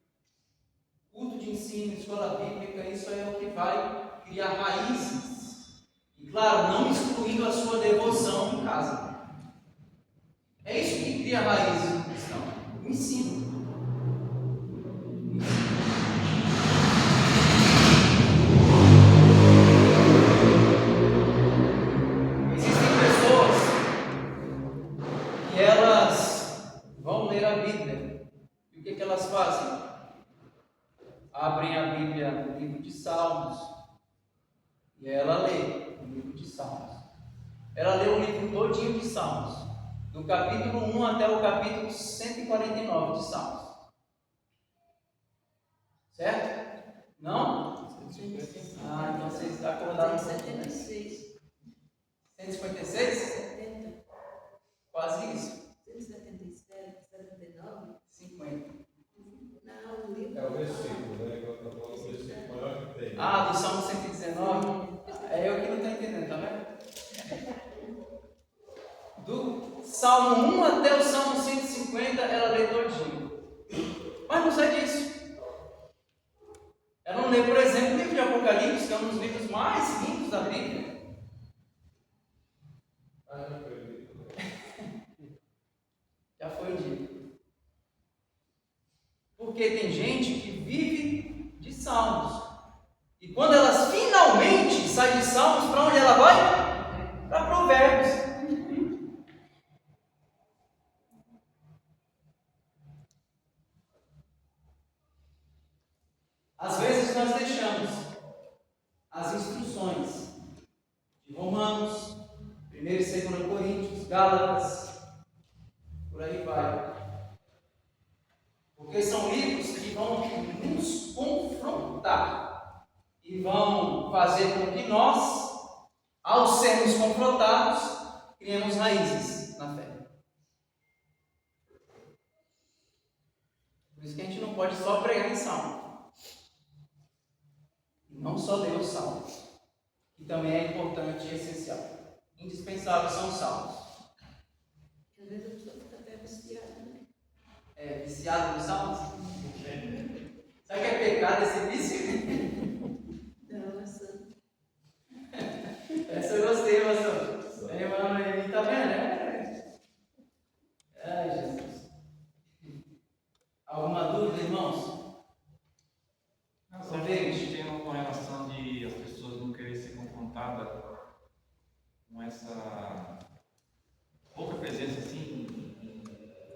Culto de ensino, escola bíblica, isso é o que vai criar raízes. E claro, não excluindo a sua devoção em casa. É isso que cria raízes no cristão. O ensino. Existem pessoas que elas vão ler a Bíblia. E o que elas fazem? Abrem a Bíblia no livro de Salmos. E ela lê o livro de Salmos. Ela lê o livro todinho de Salmos. Do capítulo 1 até o capítulo 149 de Salmos. Certo? Não? Ah, então você está acordado. 176. 156? 70. Quase isso. 177, 79. 50. Não, o livro. É o versículo, né? Eu estou falando do versículo maior que tem. Ah, do Salmo 119? É eu que não estou entendendo, tá vendo? Do Salmo 1 até o Salmo 150, ela lê todinho. Mas não sai disso. Ela não lê, por exemplo, o livro de Apocalipse, que é um dos livros mais lindos da Bíblia. Ah, não acredito. Já foi o dia. Porque tem gente que vive de Salmos. E quando elas finalmente saem de Salmos, para onde ela vai? Para Provérbios. Às vezes nós deixamos as instruções de Romanos, 1 e 2 Coríntios, Gálatas, por aí vai. Porque são livros que vão nos confrontar e vão fazer com que nós, ao sermos confrontados, criemos raízes na fé. Por isso que a gente não pode só pregar em Salmo. Não só ler os salmos, que também é importante e essencial. Indispensáveis são os salmos. Às vezes a pessoa fica até viciada, né? É viciado nos salmos? Sabe o que é pecado esse vício? Não, essa. Essa eu gostei, pastor. Aí, mano, tá vendo, né? Ai, Jesus. Alguma dúvida, irmãos? Só que a gente tem uma correlação de as pessoas não querem ser confrontadas com essa pouca presença assim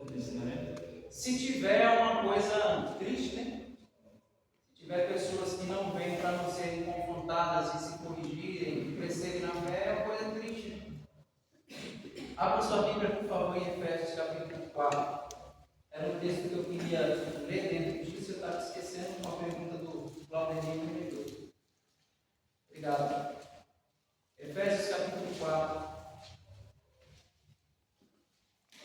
no ensinamento. Se tiver uma coisa triste, né? Se tiver pessoas que não vêm para não serem confrontadas e se corrigirem, e crescerem na fé, é uma coisa triste, né? Abra sua Bíblia, por favor, em Efésios capítulo 4. Era um texto que eu queria ler dentro disso, eu estava esquecendo uma pergunta do Claudemir me lembrou. Obrigado. Efésios capítulo 4.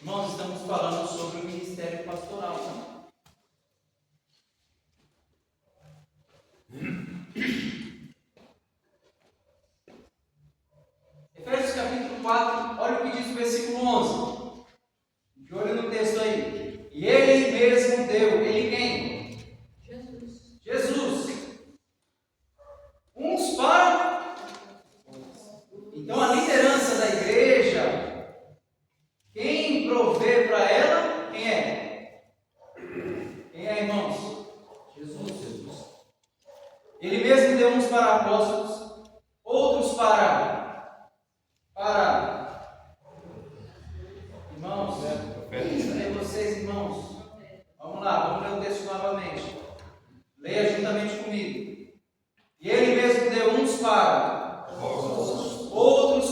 Nós estamos falando sobre o ministério pastoral. Efésios capítulo 4, olha o que diz o versículo 11. De olho no texto aí. E ele mesmo deu. Ele quem? Jesus. Jesus. Uns para. Então a liderança da igreja, quem provê para ela, quem é? Quem é, irmãos? Jesus. Ele mesmo deu uns para apóstolos, outros para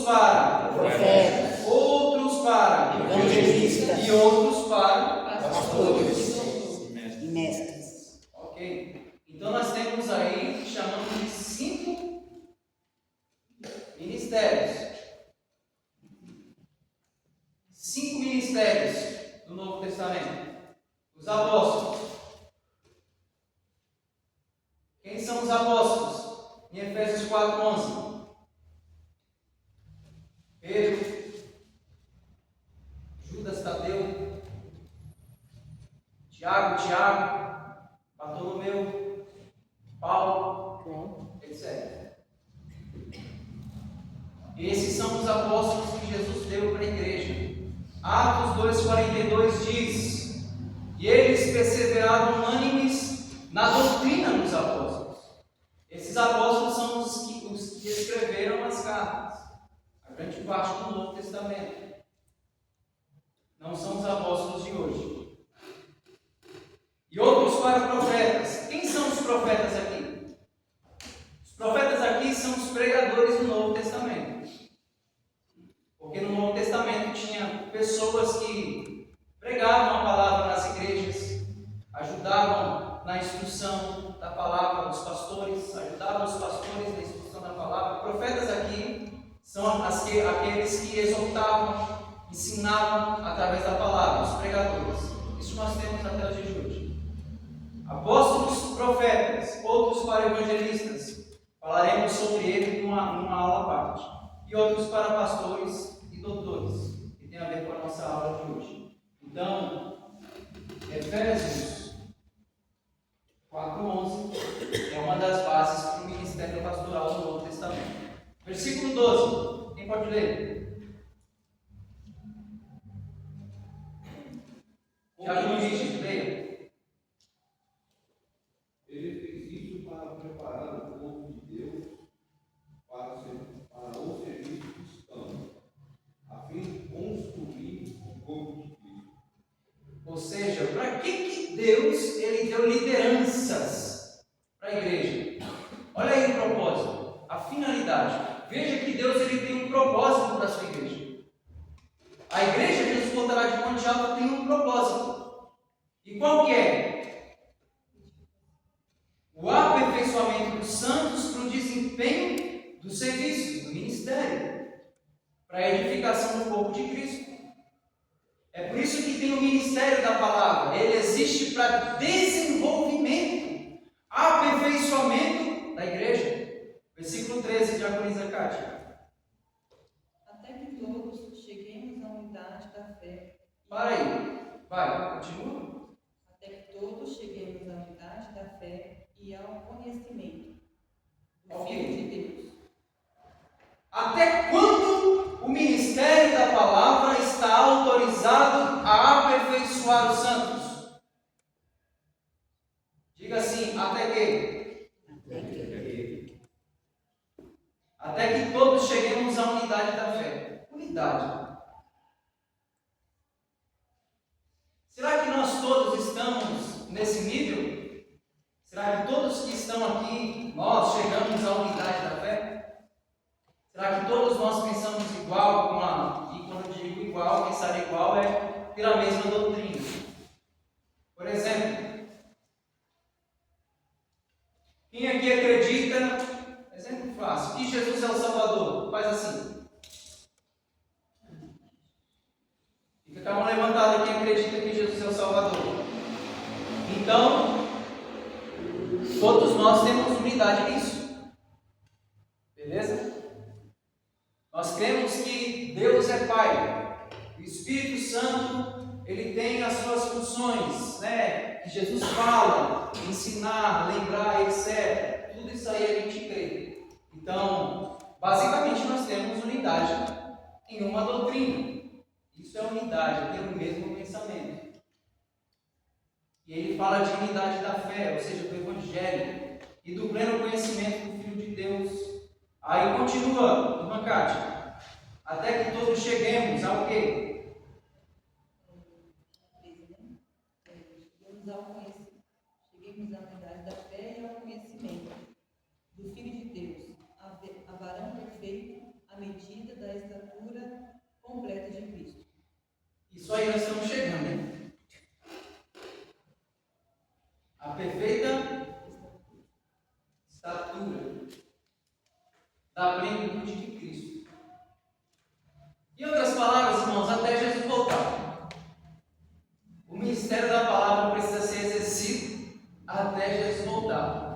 para profetas, outros para evangelistas, e outros para pastores e mestres. Ok. Então nós temos aí, chamamos de 5 ministérios. 5 ministérios do Novo Testamento. Os apóstolos. Quem são os apóstolos? Em Efésios 4:11. Pedro, Judas Tadeu, Tiago, Bartolomeu, Paulo, etc. Esses são os apóstolos que Jesus deu para a igreja. Atos 2,42 diz: e eles perseveravam unânimes na doutrina dos apóstolos. Esses apóstolos são os que escreveram as cartas, a grande parte do Novo Testamento. Não são os apóstolos de hoje. E outros para profetas. Quem são os profetas aqui? Os profetas aqui são os pregadores do Novo Testamento. Porque no Novo Testamento tinha pessoas que pregavam a palavra nas igrejas, ajudavam na instrução da palavra, os pastores, ajudavam os pastores na instrução da palavra. Profetas aqui são aqueles que exortavam, ensinavam através da palavra, os pregadores. Isso nós temos até os dias de hoje. Apóstolos, profetas, outros para evangelistas. Falaremos sobre ele numa aula à parte. E outros para pastores e doutores, que tem a ver com a nossa aula de hoje. Então, Efésios 4:11 é uma das bases para o ministério pastoral do Novo Testamento. Versículo 12, quem pode ler? Tiago Luiz, leia. Ele fez isso para preparar o povo de Deus para o serviço cristão, a fim de construir o corpo de Cristo. Ou seja, para que Deus ele deu lideranças para a igreja? Olha aí o propósito, a finalidade. Veja que Deus ele tem um propósito para a sua igreja. A igreja de Jesus Voltará de Monte Alto tem um propósito. E qual que é? O aperfeiçoamento dos santos para o desempenho do serviço, do ministério, para a edificação do corpo de Cristo. É por isso que tem o ministério da palavra. Ele existe para desenvolvimento, aperfeiçoamento da igreja. Versículo 13, diaconisa Cátia. Até que todos cheguemos à unidade da fé. Para aí. Vai, continua. Até que todos cheguemos à unidade da fé e ao conhecimento do Filho de Deus. Até quando o ministério da palavra está autorizado a aperfeiçoar os santos? Diga assim, até que? Até que todos cheguemos à unidade da fé. Unidade. Será que nós todos estamos nesse nível? Será que todos que estão aqui, nós chegamos à unidade da fé? Será que todos nós pensamos igual? E quando eu digo igual, pensar igual é pela mesma doutrina. Por exemplo, quem aqui acredita, exemplo fácil, que Jesus é o Salvador? Faz assim. Fica com a mão levantada quem acredita que Jesus é o Salvador. Então, todos nós temos unidade nisso. Beleza? Nós cremos que Deus é Pai. O Espírito Santo, ele tem as suas funções, né? Que Jesus fala, ensinar, lembrar, etc. Tudo isso aí a gente crê. Então, basicamente nós temos unidade em uma doutrina. Isso é unidade, ter o mesmo pensamento. E ele fala de unidade da fé, ou seja, do Evangelho e do pleno conhecimento do Filho de Deus. Aí continua, irmã Cátia, até que todos cheguemos ao quê? Cheguemos à unidade da fé e ao conhecimento do Filho de Deus, a varão perfeito, à medida da estatura completa de Cristo. Isso aí nós estamos chegando, hein? A perfeita estatura da plenitude de Cristo. Em outras palavras, irmãos, até Jesus voltar. O ministério da palavra precisa ser exercido até Jesus voltar.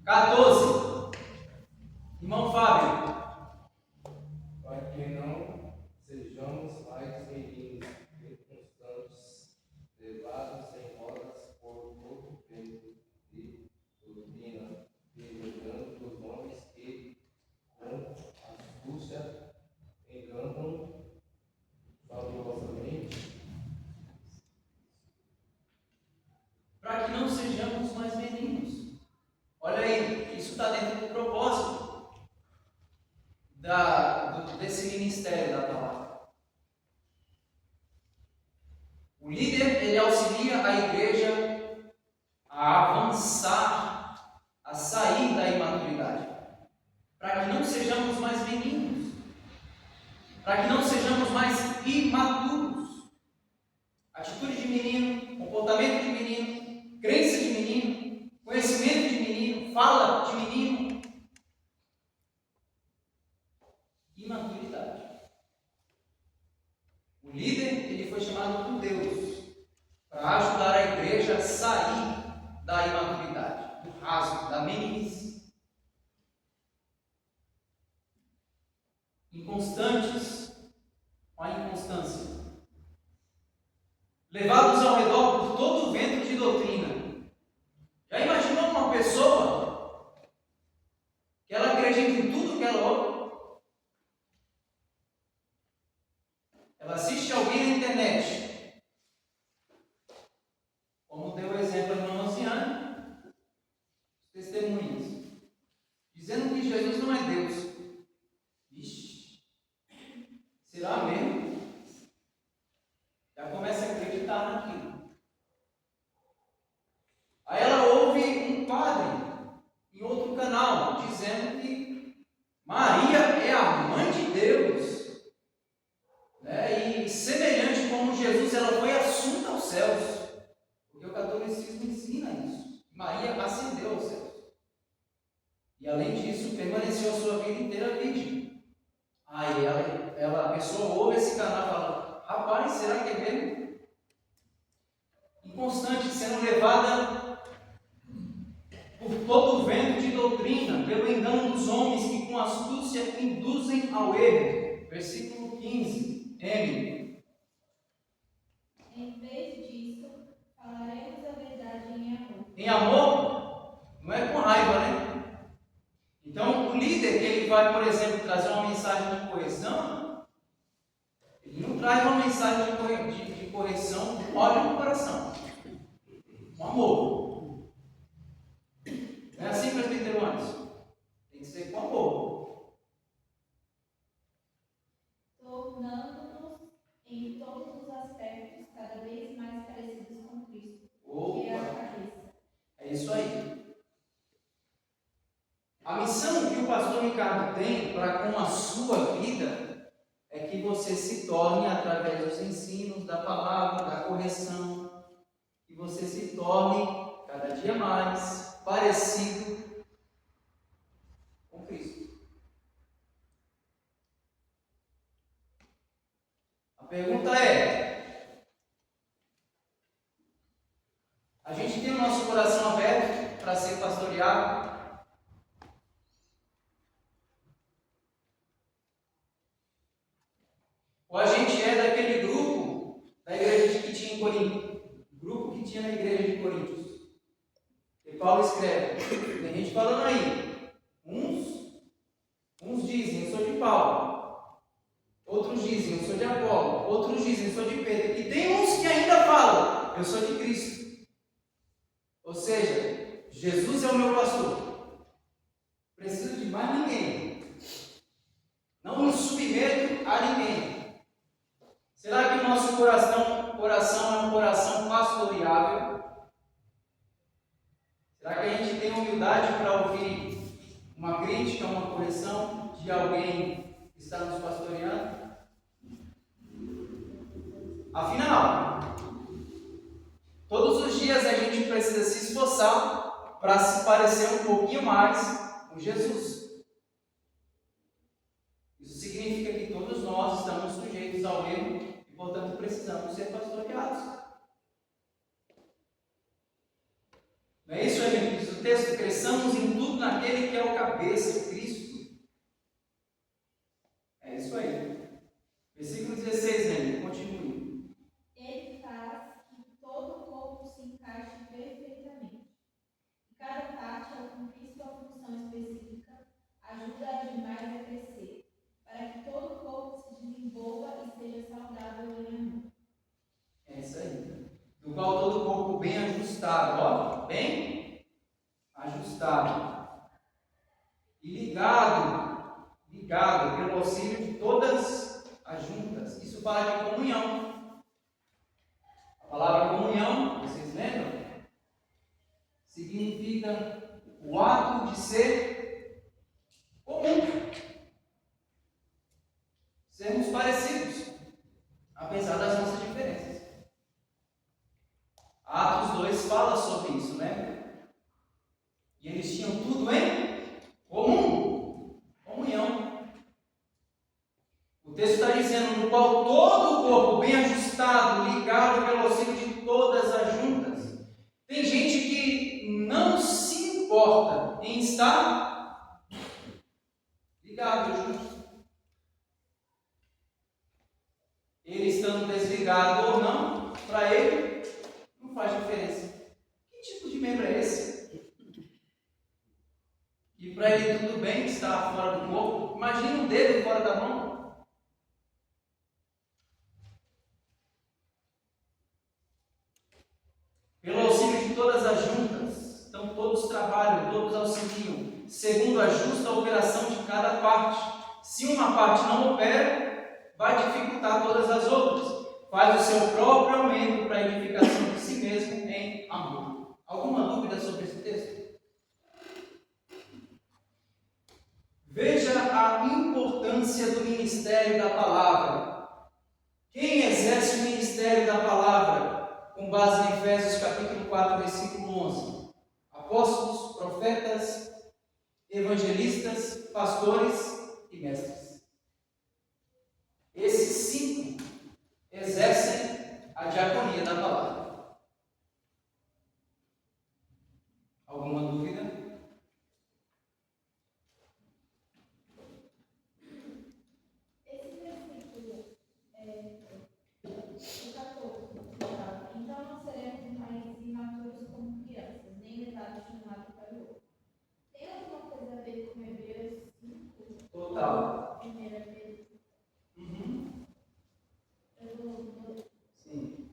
14. Irmão Fábio. Para que não sejamos mais meninos inconstantes, levados em rodas por todo vento de doutrina, desejando dos homens que, com astúcia, enganam fabulosamente. Para que não sejamos mais meninos. Olha aí, isso está dentro do propósito desse ministério da palavra. O líder, ele auxilia a igreja a avançar, a sair da imaturidade, para que não sejamos mais meninos, para que não sejamos mais imaturos. Atitude de menino, comportamento de menino, crença de menino, conhecimento de menino, fala de menino. Imaturidade. O líder, ele foi chamado por Deus para ajudar a igreja a sair da imaturidade, do raso, da meninice. Inconstantes com a inconstância. Levados ao redor por todo o vento de doutrina. Já imaginou uma pessoa que ela acredita em tudo que ela ouve? Ela assiste alguém na internet, como deu o exemplo da irmã Luciana, testemunhas, dizendo que Jesus não é Deus. Ixi, será mesmo? Já começa a acreditar naquilo. Aí ela ouve um padre em outro canal dizendo que Maria é a mãe de Deus. E semelhante como Jesus, ela foi assunta aos céus, porque o catolicismo ensina isso. Maria ascendeu aos céus e, além disso, permaneceu a sua vida inteira virgem. Aí a pessoa ouve esse canal e fala: rapaz, será que é mesmo? Inconstante, sendo levada por todo o vento de doutrina, pelo engano dos homens que com astúcia induzem ao erro. Versículo 15. M. Em vez disso, falaremos a verdade em amor. Em amor? Não é com raiva, né? Então, o líder que ele vai, por exemplo, trazer uma mensagem de correção, ele não traz uma mensagem de correção com ódio no coração, com amor. Não é assim, presbítero Anderson? Tem que ser com amor. Tornando-nos em todos os aspectos cada vez mais parecidos com Cristo, Opa. que é a cabeça. É isso aí. A missão que o pastor Ricardo tem para com a sua vida é que você se torne, através dos ensinos, da palavra, da correção, que você se torne cada dia mais parecido com Cristo. A pergunta é: a gente tem o nosso coração aberto para ser pastoreado? Ou a gente é daquele grupo da igreja que tinha em Corinto? O grupo que tinha na igreja de Coríntios. E Paulo escreve, tem gente falando aí, uns dizem, eu sou de Paulo. Outros dizem, eu sou de Apolo. Outros dizem, eu sou de Pedro. E tem uns que ainda falam, eu sou de Cristo. Ou seja, Jesus é o meu pastor. Preciso de mais ninguém. Não me submeto a ninguém. Será que o nosso coração é um coração pastoreável? Será que a gente tem humildade para ouvir uma crítica, uma correção de alguém que está nos Afinal, todos os dias a gente precisa se esforçar para se parecer um pouquinho mais com Jesus. Isso significa que todos nós estamos sujeitos ao erro e, portanto, precisamos ser pastoreados. Não é isso, amigo? Diz o texto: cresçamos em tudo naquele que é o cabeça, Cristo. É isso aí. Versículo 16, amigo, continue. Ele faz que todo o corpo se encaixe perfeitamente. E cada parte, ao cumprir sua função específica, ajuda demais a crescer, para que todo o corpo se desenvolva e seja saudável em amor. É isso aí. Do qual todo o corpo bem ajustado, ó, bem ajustado e ligado pelo auxílio de todas as juntas. Isso fala de comunhão. A palavra comunhão, vocês lembram? Significa o ato de ser comum. Sermos parecidos, apesar das nossas diferenças. Atos 2 fala sobre isso, né? E eles tinham tudo em comum. Comunhão. O texto está dizendo: no qual todo o corpo bem ajustado, ligado pelo auxílio de todas as juntas. Tem gente que não se importa em estar ligado junto. Ele estando desligado ou não, para ele não faz diferença. Que tipo de membro é esse? E para ele tudo bem estar fora do corpo? Imagina um dedo fora da mão. Pelo auxílio de todas as juntas, então todos trabalham, todos auxiliam, segundo a justa operação de cada parte. Se uma parte não opera, vai dificultar todas as outras. Faz o seu próprio aumento para a edificação de si mesmo em amor. Alguma dúvida sobre esse texto? Veja a importância do ministério da palavra. Quem exerce o ministério da palavra? Com base em Efésios capítulo 4, versículo 11. Apóstolos, profetas, evangelistas, pastores e mestres. Esses 5 exercem a diaconia da palavra. Alguma dúvida? Esse versículo o 14, fala: então não seremos mais imaturos como crianças, nem levados de um lado para o outro. Tem alguma coisa a ver com Hebreus 5? Total. Primeira vez. Sim.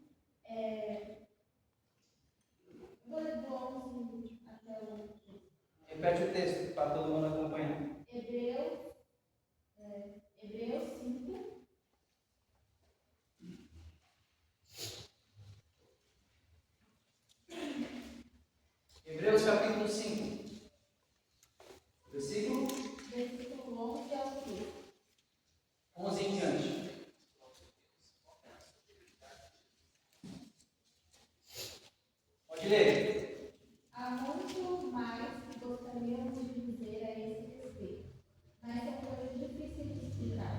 Vou ler do 11 até o 15. Repete o texto para todo mundo acompanhar. Hebreus 5. Hebreus capítulo 5. Versículo 11 ao 15. 11 em diante. Pode ler. Há muito mais que gostaríamos de dizer a esse respeito, mas é coisa difícil de explicar.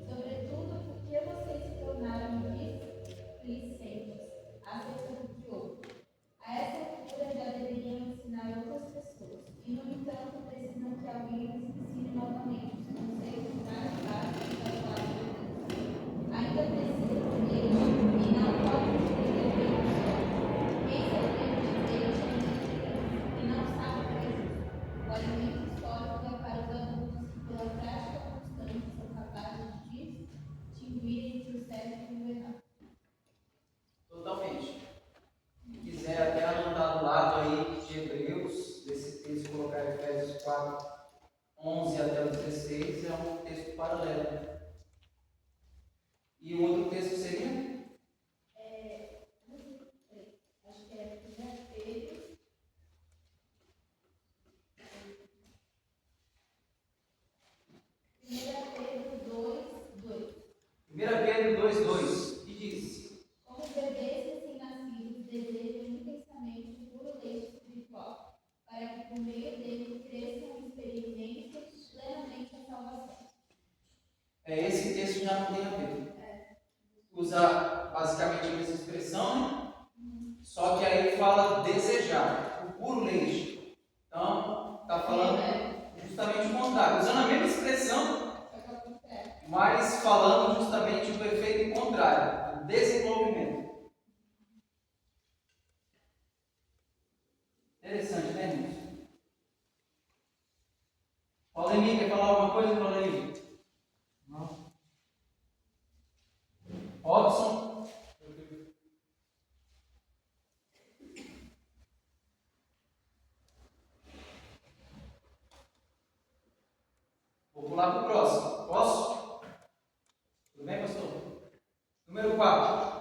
Sobretudo porque vocês se tornaram displicentes acerca do que houve. A essa altura já deveriam ensinar outras pessoas, e no entanto precisam que alguém lhes ensine novamente os conceitos mais básicos da palavra de Deus. Ainda precisam dele e não podem entender bem o só. Quem se aprende e não sabe o que é justo. O alimento histórico é para os adultos que, pela prática constante, são capazes de distinguir entre o certo e o errado. Totalmente. Se quiser até anotar do lado aí de Hebreus, desse texto, colocar Efésios 4, 11 até o 16, é um texto paralelo. E o outro texto seria? Acho que é 1 Pedro. 1 Pedro 2, 2. 1 Pedro 2, 2, que diz: Aí esse texto já não tem a ver. Usa basicamente a mesma expressão, né? Só que aí fala desejar, o puro leite. Então, está falando justamente o contrário, usando a mesma expressão, mas falando justamente do efeito contrário, do desenvolvimento. Interessante, né, irmãos? Paulinho, quer falar alguma coisa, Paulinho? Não. Robson? Vou pular para o próximo. Posso? Tudo bem, pastor? Número 4.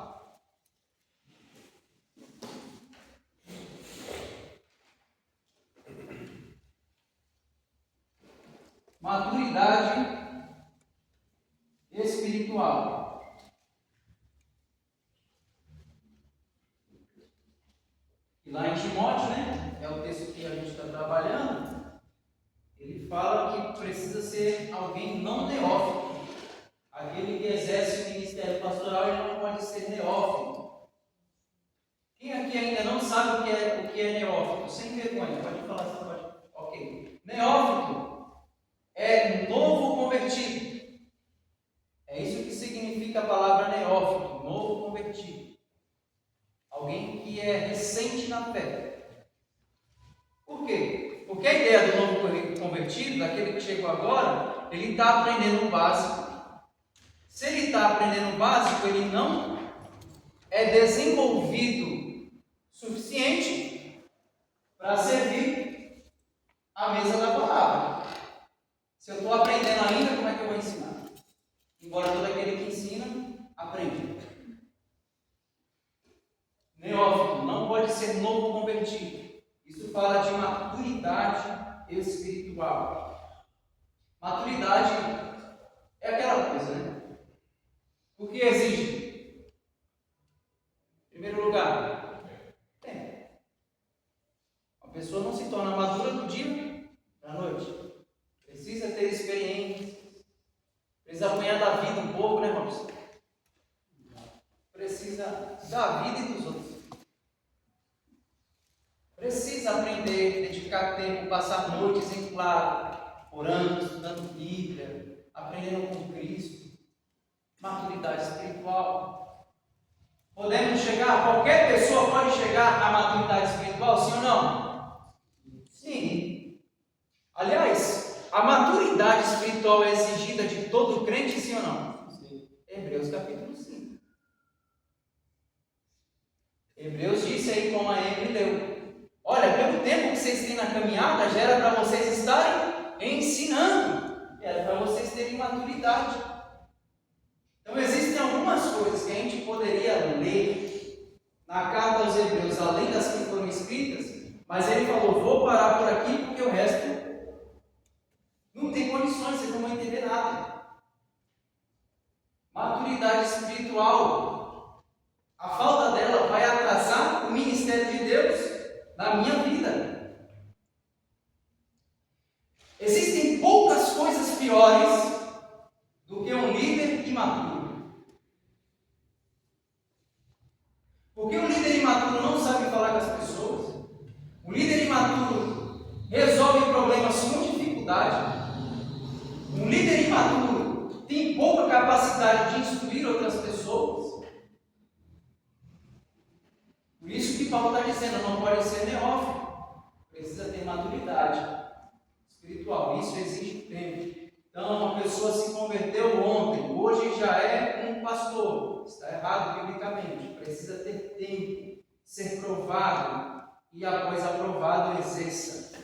Maturidade espiritual. E lá em Timóteo, né? É o texto que a gente está trabalhando. Ele fala que precisa ser alguém não neófito. Aquele que exerce o ministério pastoral, ele não pode ser neófito. Quem aqui ainda não sabe o que é neófito? Sem vergonha, pode falar, você pode. Ok. Neófito é novo convertido. É isso que significa a palavra neófito, novo convertido. Alguém que é recente na fé. Por quê? Porque a ideia do novo convertido, daquele que chegou agora, ele está aprendendo o básico. Se ele está aprendendo o básico, ele não é desenvolvido suficiente para servir a mesa da palavra. Se eu estou aprendendo ainda, como é que eu vou ensinar? Embora todo aquele que ensina, aprende. Neófito não pode ser novo convertido. Isso fala de maturidade espiritual. Maturidade é aquela coisa, né? O que exige? Em primeiro lugar, tempo. Uma pessoa não se torna madura do dia para a noite. Precisa ter experiência. Precisa apanhar da vida um pouco, né, irmãos? Precisa da vida e dos outros. Precisa aprender, dedicar tempo, passar noites em claro, orando, estudando Bíblia, aprendendo com Cristo. Maturidade espiritual. Podemos chegar, qualquer pessoa pode chegar à maturidade espiritual, sim ou não? Sim. Aliás, a maturidade espiritual é exigida de todo crente, sim ou não? Sim. Hebreus capítulo 5. Hebreus disse aí, como a Emily leu. Olha, pelo tempo que vocês têm na caminhada, já era para vocês estarem ensinando. Era para vocês terem maturidade. Então existem algumas coisas que a gente poderia ler na carta aos Hebreus, além das que foram escritas, mas ele falou, vou parar por aqui porque o resto não tem condições, vocês não vão entender nada. Maturidade espiritual, a falta dela vai atrasar o ministério de Deus na minha vida. Existem poucas coisas piores do que um líder imaturo. Porque um líder imaturo não sabe falar com as pessoas. Um líder imaturo resolve problemas com dificuldade. Um líder imaturo tem pouca capacidade de instruir outras pessoas. Por isso que Paulo está dizendo, não pode ser neófito. Precisa ter maturidade espiritual. Isso exige tempo. Então, uma pessoa se converteu ontem, hoje já é um pastor. Está errado biblicamente. Precisa ter tempo, ser provado e, após aprovado, exerça.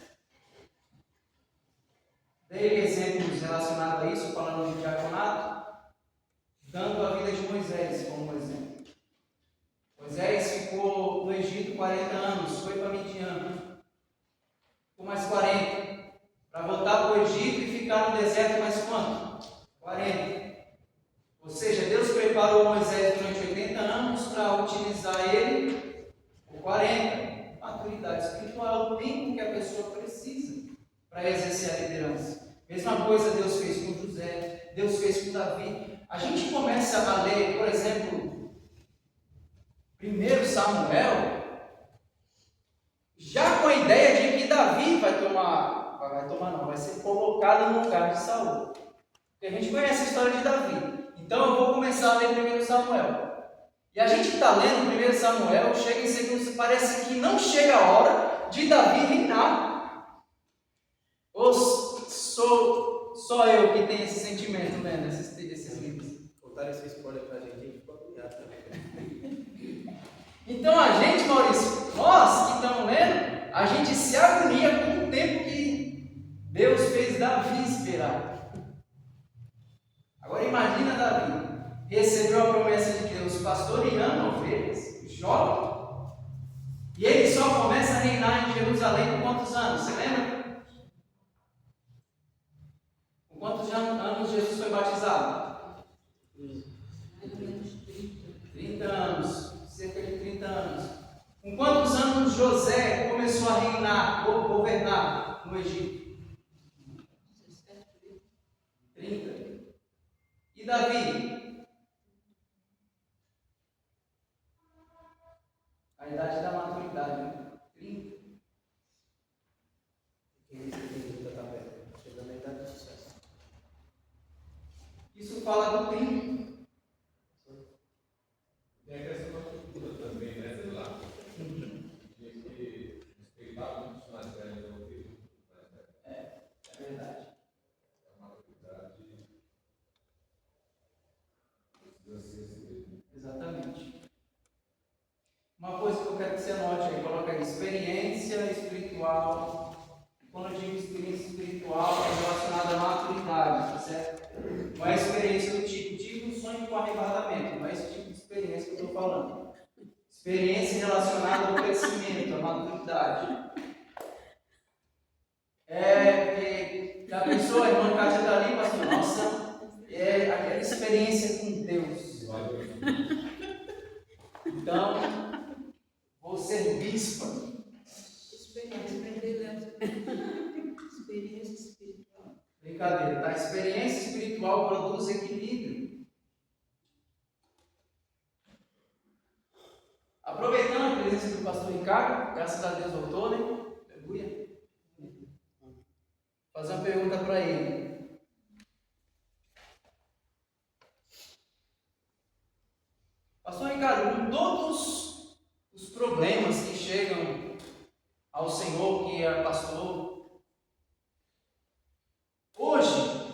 Dei exemplos relacionados a isso, falando de diaconato, dando a vida de Moisés como exemplo. Moisés ficou no Egito 40 anos, foi para Midian, ficou mais 40. Para voltar para o Egito e ficar no deserto mais quanto? 40. Ou seja, Deus preparou Moisés durante 80 anos para utilizar ele por 40. Maturidade espiritual é o tempo que a pessoa precisa para exercer a liderança. Mesma coisa Deus fez com José, Deus fez com Davi. A gente começa a ler, por exemplo, 1 Samuel, já com a ideia de que Davi vai ser colocado no lugar de Saul. Porque a gente conhece a história de Davi. Então eu vou começar a ler 1 Samuel. E a gente que está lendo 1 Samuel, chega em 2, parece que não chega a hora de Davi reinar. Ou só eu que tenho esse sentimento lendo esses livros? Contaram esse spoiler pra gente, a gente ficou agoniado também. Então a gente, Maurício, nós que estamos lendo, a gente se agonia com o tempo que Deus fez Davi esperar. Agora imagina Davi, recebeu a promessa de Deus pastoreando ovelhas, jovem, e ele só começa a reinar em Jerusalém com quantos anos? Você lembra? Com quantos anos Jesus foi batizado? 30 anos, cerca de 30 anos. Com quantos anos José começou a reinar, ou governar no Egito? 30. E Davi? A idade da maturidade, né? 30. Quem disse que ainda está velho? Chegando na idade do sucesso. Isso fala do 30. Tem a questão da cultura também, né? Sei lá. Tinha que respeitar muitos mais velhos do que os mais velhos. É verdade. É uma maturidade precisa ser seguida. Exatamente. Uma coisa que eu quero que você anote aí, coloca aí, experiência espiritual. E quando eu digo experiência espiritual, é relacionada à maturidade, tá certo? Não é experiência do tipo um sonho com arrebatamento, não é esse tipo de experiência que eu estou falando. Experiência relacionada ao crescimento, à maturidade. Já pensou, a irmã Kátia está ali, pastor? Nossa, é aquela experiência com Deus. Então, vou ser bispa. Experiência espiritual. Brincadeira, tá? Experiência espiritual produz equilíbrio. Aproveitando a presença do pastor Ricardo, graças a Deus voltou, né? Aleluia. Fazer uma pergunta para ele. Pastor Ricardo, com todos os problemas que chegam ao Senhor, que é pastor, hoje,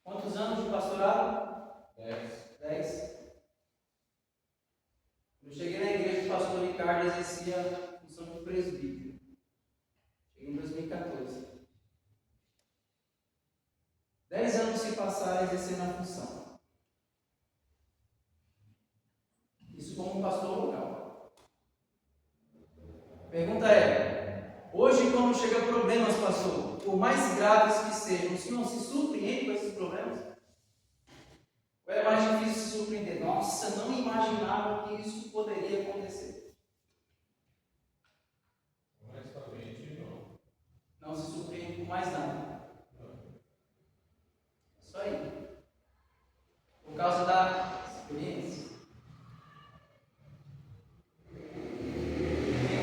quantos anos de pastorado? 10. Eu cheguei na igreja, o pastor Ricardo exercia a função de presbítero. Cheguei em 2014. 10 anos se passaram exercendo a função. Isso como pastor local. Pergunta é, hoje quando chega problemas, pastor, por mais graves que sejam, o senhor não se surpreende com esses problemas? Ou é mais difícil se surpreender? Nossa, não imaginava que isso poderia acontecer. Honestamente, não. Não se surpreende com mais nada. Isso aí. Por causa da experiência. Tem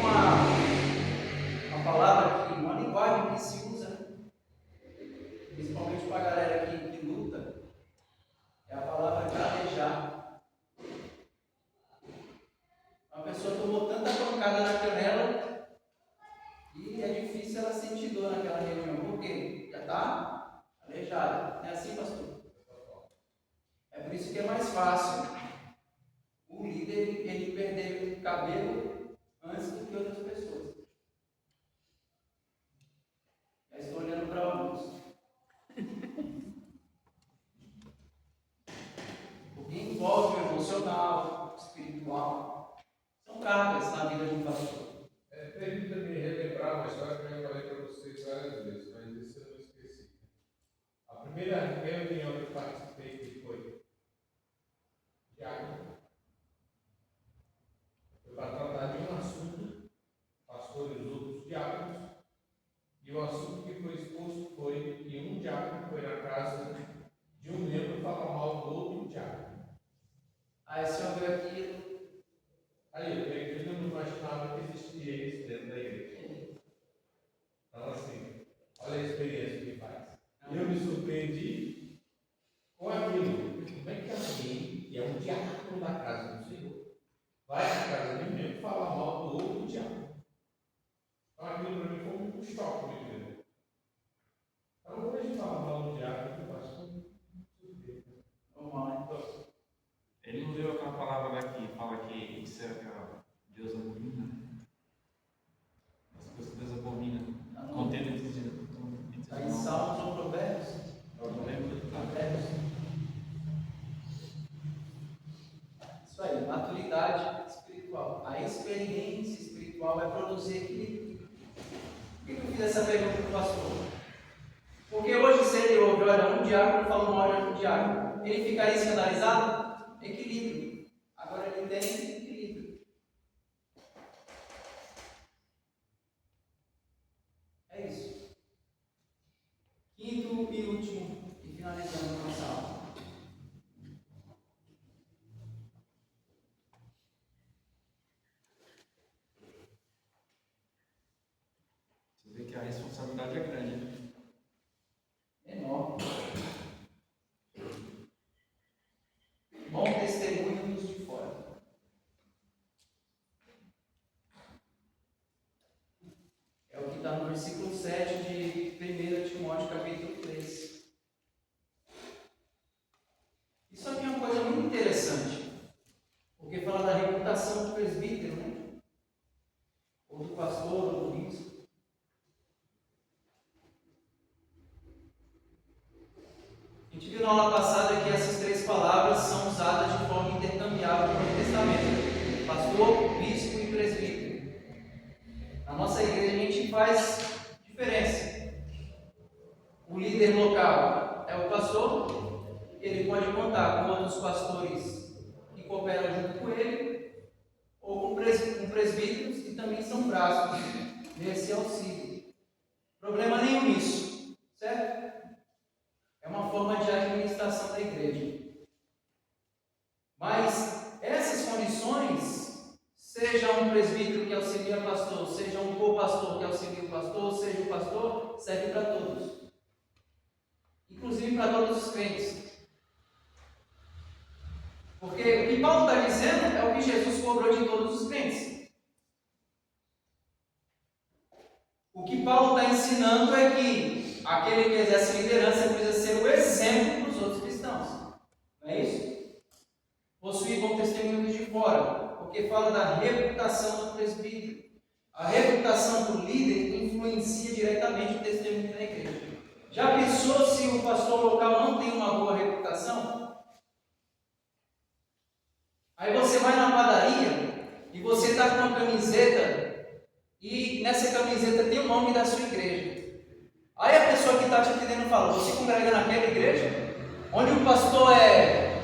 uma palavra que, uma linguagem que se usa, principalmente para a galera que luta, é a palavra gaguejar. Uma pessoa tomou tanta pancada na canela e é difícil ela sentir dor naquela região. Por quê? Já está aleijada. Não é assim, pastor? É por isso que é mais fácil o líder ele perder o cabelo antes do que outras pessoas. Já estou olhando para alguns. Porque envolve o emocional, o espiritual. São cargas na vida de um pastor. Permita me relembrar uma história que eu já falei para vocês várias vezes, mas isso eu não esqueci. A primeira reunião que eu participei, que foi diácono, foi para tratar de um assunto, pastores e outros diáconos, e o assunto que foi exposto foi que um diácono fiz essa pergunta para o pastor. Porque hoje, se ele ouve, olha, um diácono falou mal de outro diácono, ele ficaria escandalizado? Equilíbrio. Agora ele tem equilíbrio. É isso. Quinto e último, e finalizando a nossa aula. Você vê que a responsabilidade é grande, né? Enorme. Bom testemunho dos de fora. É o que está no versículo 7 de 1 Timóteo, capítulo 3. Isso aqui é uma coisa muito interessante, porque fala da reputação do presbítero, né? Ou do pastor, ou do bispo. A gente viu na aula passada que essas três palavras são usadas de forma intercambiável no Novo Testamento: pastor, bispo e presbítero. Na nossa igreja a gente faz diferença. O líder local é o pastor, ele pode contar com outros pastores que cooperam junto com ele, ou com presbíteros que também são braços nesse auxílio. Problema nenhum nisso, certo? É uma forma de administração da igreja. Mas essas condições, seja um presbítero que auxilia o pastor, seja um co-pastor que auxilia o pastor, seja o pastor, serve para todos. Inclusive para todos os crentes. Porque o que Paulo está dizendo é o que Jesus cobrou de todos os crentes. O que Paulo está ensinando é que aquele que exerce liderança precisa ser o exemplo para os outros cristãos. Não é isso? Possuir bom testemunho de fora, porque fala da reputação do presbítero. A reputação do líder influencia diretamente o testemunho da igreja. Já pensou se o pastor local não tem uma boa reputação? Aí você vai na padaria e você está com uma camiseta e nessa camiseta tem o nome da sua igreja. Aí a pessoa que está te atendendo fala: você congrega naquela igreja? Onde o pastor é...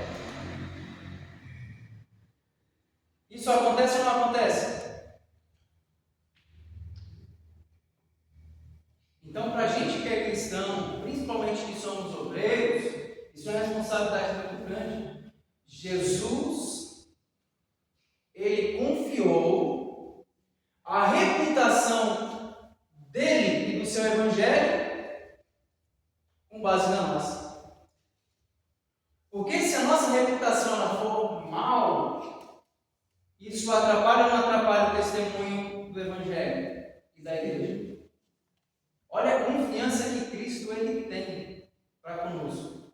Isso acontece ou não acontece? Então, para a gente que é cristão, principalmente que somos obreiros, isso é uma responsabilidade muito grande. Jesus, ele confiou a reputação dele e do seu evangelho com base na nossa. Porque se a nossa reputação ela for mal, isso atrapalha ou não atrapalha o testemunho do evangelho e da igreja? Olha a confiança que Cristo ele tem para conosco.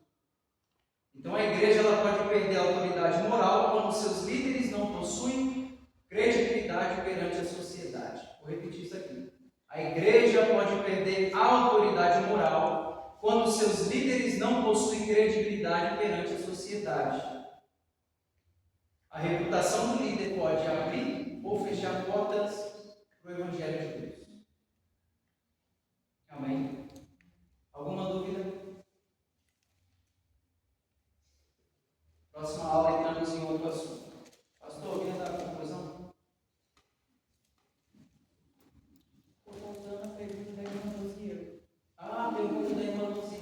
Então a igreja ela pode perder a autoridade moral quando seus líderes não possuem credibilidade perante a sociedade. Vou repetir isso aqui. A igreja pode perder a autoridade moral quando seus líderes não possuem credibilidade perante a sociedade. A reputação do líder pode abrir ou fechar portas para o Evangelho de Deus. Amém? Alguma dúvida? Próxima aula entramos em outro assunto. Pastor, vinha dar a conclusão? Estou voltando à pergunta da irmã Luziane. A pergunta da irmã Luciane.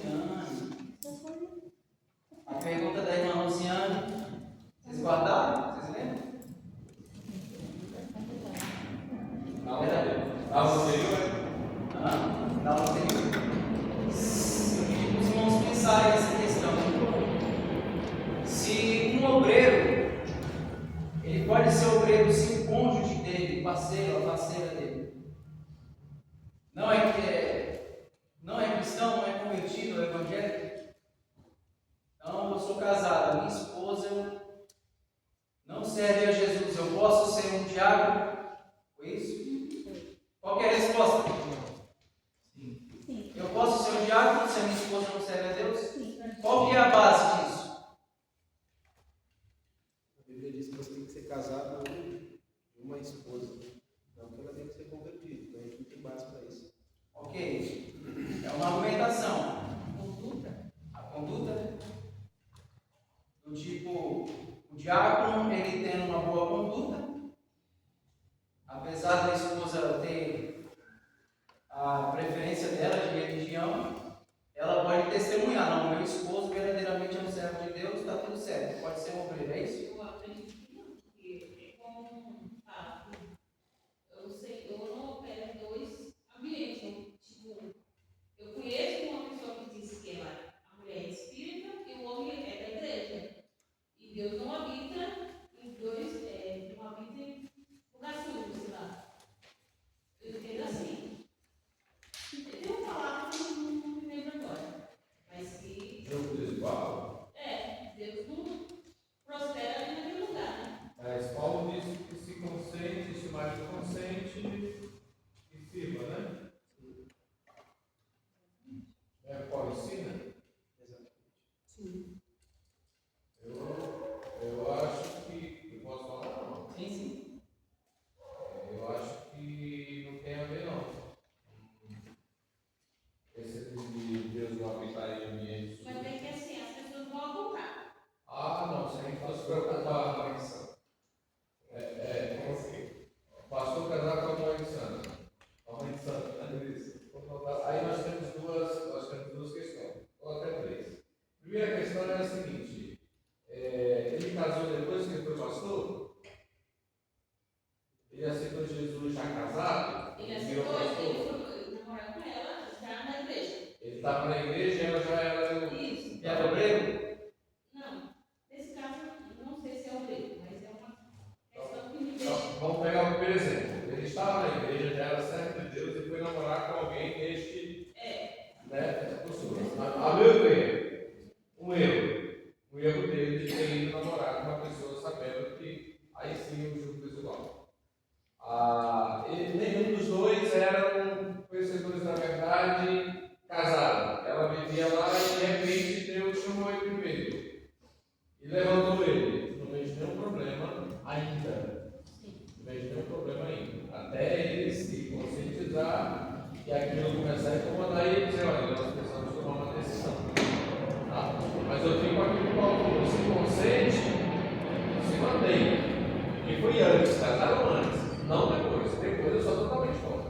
A pergunta da irmã Luciane. Vocês guardaram? Vocês lembram? Na aula anterior? Na aula anterior. Eu pedi para os irmãos pensarem nessa questão. Se um obreiro, ele pode ser obreiro se o cônjuge dele, o parceiro, a parceira dele, não é cristão, não é convertido ao evangelho. Então, eu sou casado, minha esposa não serve a Jesus, eu posso ser um diácono? Foi isso? Qual que é a resposta? Sim. Eu posso ser um diácono se a minha esposa não serve a Deus? Sim. Qual que é a base disso? A Bíblia diz que você tem que ser casado com uma esposa, não que ela tem que ser convertida, então a gente não tem base para isso. Ok, Do tipo, o diácono, ele tendo uma boa conduta, apesar da esposa ter a preferência dela de religião, ela pode testemunhar, não, meu esposo verdadeiramente é um servo de Deus, está tudo certo, pode ser um obreiro, é isso? Eu acredito que não, porque é como o Senhor não opera em dois ambientes. Tipo, eu conheço uma pessoa que disse que a mulher é espírita e o homem é da igreja. E Deus não habita em dois, não habita em lugar sujo, sei lá. Eu entendo assim. Tem uma palavra que eu não me lembro agora, mas que Jogo desigual. Deus não prospera ali naquele lugar, né? Mas Paulo diz que se consente, se o marido consente, e firma, né? É o que Paulo ensina? Exatamente. Sim. Eu acho que. Eu posso falar não? Sim, sim. Eu acho que não tem a ver não. Esse de Deus não habitar em ambientes. Mas é que assim, as pessoas vão apontar. Ah, não, se a gente fosse preocupar. Pastor casar com a mãe de santa. A mãe de santa, né? Aí nós temos duas questões, ou até três. A primeira questão é a seguinte: ele casou depois que ele foi pastor? Ele aceitou Jesus já casado? Ele Virou aceitou, ele pastor? foi namorar com ela, já na igreja. Ele estava na igreja e ela já era. Isso. Era obreiro? Não. Nesse caso, não sei se é obreiro, mas é uma questão que me Então, deixa. vamos pegar o primeiro exemplo. Ele estava na igreja, já era servo de Deus e foi namorar com alguém deste. Né, costume. A meu ver, um erro dele de ter ido namorar com uma pessoa sabendo que aí sim o jogo desigual. Nenhum dos dois eram conhecedores da verdade, casados. Ela vivia lá e de repente Deus chamou ele primeiro e levantou ele. Não vejo nenhum problema ainda. Não vejo nenhum problema ainda. Até ele se conscientizar e aquilo começar a incomodar e dizer, olha, nós precisamos tomar uma decisão. Tá? Mas eu fico aqui com o Paulo falou, se consente, se mantém. E foi antes, casaram antes, não depois. Depois eu sou totalmente contra.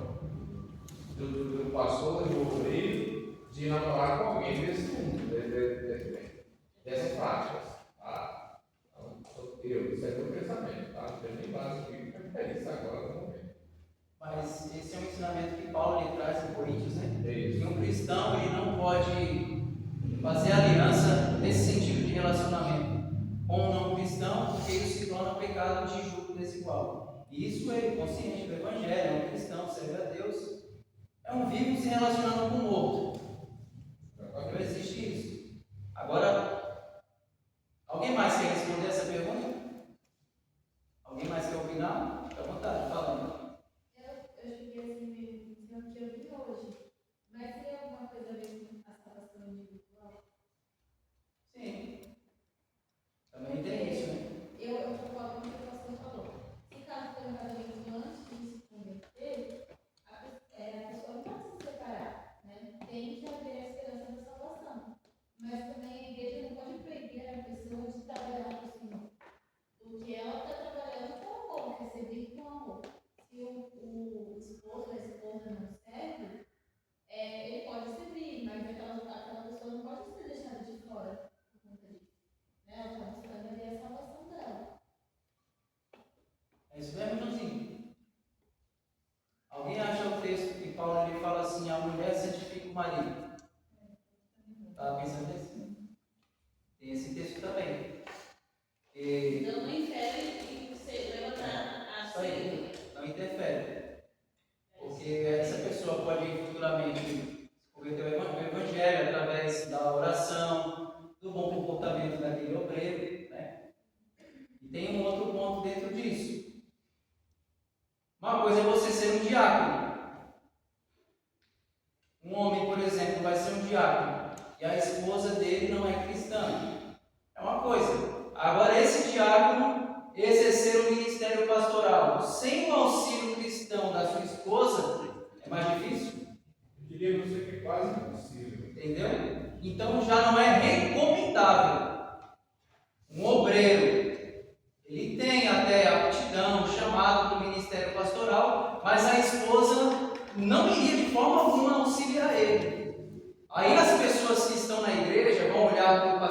Do pastor e do obreiro de namorar com alguém desse mundo, dessas práticas. Tá? Então, isso é meu pensamento, tá? Não tem nem base bíblica, é isso agora no momento. Mas esse é um ensinamento que Paulo lhe traz em Coríntios, né? É Que um cristão ele não pode fazer aliança nesse sentido de relacionamento com um não cristão, porque isso se torna pecado de julgo desigual. E isso é consciente do Evangelho, é um cristão, serve a Deus, é um vivo se relacionando com o morto. Não existe isso. Agora, alguém mais quer responder essa pergunta? Alguém mais quer opinar? Fica à vontade, falando. Eu cheguei assim, no que eu vi hoje. Mas tem alguma coisa a ver com a salvação individual? Sim. Também tem isso, né? Eu concordo com o que o pastor falou. Se caso tenha um casamento antes de se converter, a pessoa não pode se separar, né? Tem que haver a esperança da salvação. Mas também a igreja não pode proibir a pessoa de trabalhar para o Senhor. Porque ela está trabalhando com amor, quer servir com amor. Se o esposo ou a esposa não serve, ele pode servir, mas aquela pessoa não pode ser deixada de fora por conta disso. Né? Ela está buscando ali a salvação dela. É isso mesmo, Joãozinho? Alguém acha o texto que Paulo ele fala assim, a mulher santifica o marido? Estava pensando nisso? Tem esse texto também. Então não infere e você leva a Isso aí, não interfere. Porque essa pessoa pode futuramente converter o Evangelho através da oração, do bom comportamento daquele obreiro, né? E tem um outro ponto dentro disso. Uma coisa é você ser um diácono. Um homem, por exemplo, vai ser um diácono e a esposa dele não é cristã. É uma coisa. Agora, esse diácono exercer o ministério pastoral sem o auxílio cristão da sua esposa é mais difícil? Eu diria para você que é quase impossível. Entendeu? Então já não é recomendável. Um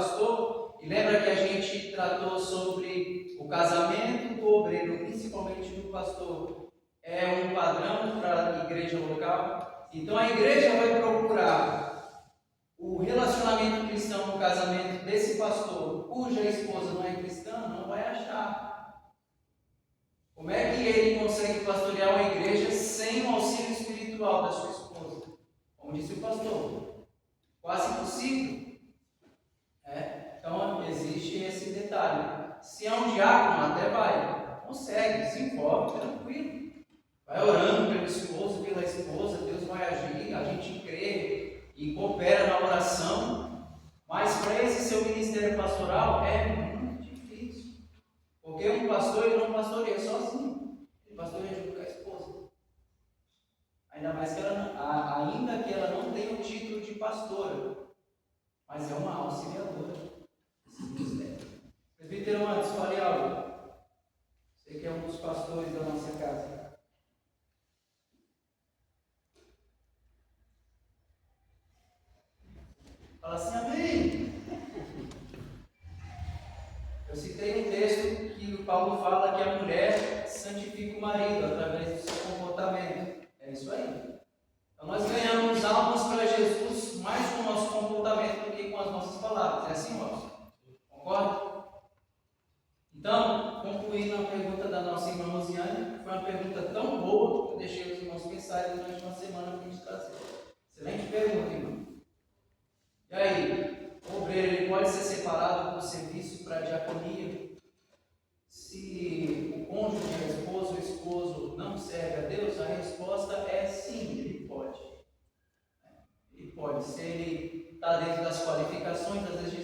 pastor, e lembra que a gente tratou sobre o casamento do obreiro, principalmente do pastor, é um padrão para a igreja local. Então a igreja vai procurar o relacionamento cristão no casamento desse pastor, cuja esposa não é cristã, não vai achar. Como é que ele consegue pastorear uma igreja sem o auxílio espiritual da sua esposa? Como disse o pastor, quase impossível. Então existe esse detalhe. Se é um diácono, até vai, consegue, se envolve, tranquilo. Vai orando pelo esposo, pela esposa, Deus vai agir, a gente crê e coopera na oração. Mas para esse seu ministério pastoral é muito difícil. Porque um pastor ele não pastoreia sozinho, ele pastoreia junto com a esposa. Ainda que ela não tenha o título de pastora, mas é uma auxiliadora desse ministério. Presbítero Antes, fale algo. Você que é um dos pastores da nossa casa. Fala assim, amém. Eu citei um texto que o Paulo fala que a mulher santifica o marido através do seu comportamento. É isso aí. Então nós ganhamos almas para Jesus mais com o nosso comportamento do que com as nossas palavras. É assim, Robson? Concorda? Então, concluindo a pergunta da nossa irmã Rosiane, foi uma pergunta tão boa que eu deixei os irmãos pensarem durante uma semana para a gente trazer. Excelente pergunta, irmão. E aí, o obreiro ele pode ser separado do serviço para a diaconia? Se o cônjuge, a esposa ou o esposo não serve a Deus, a resposta é sim, ele pode. Ele pode. Se ele está dentro das qualificações, das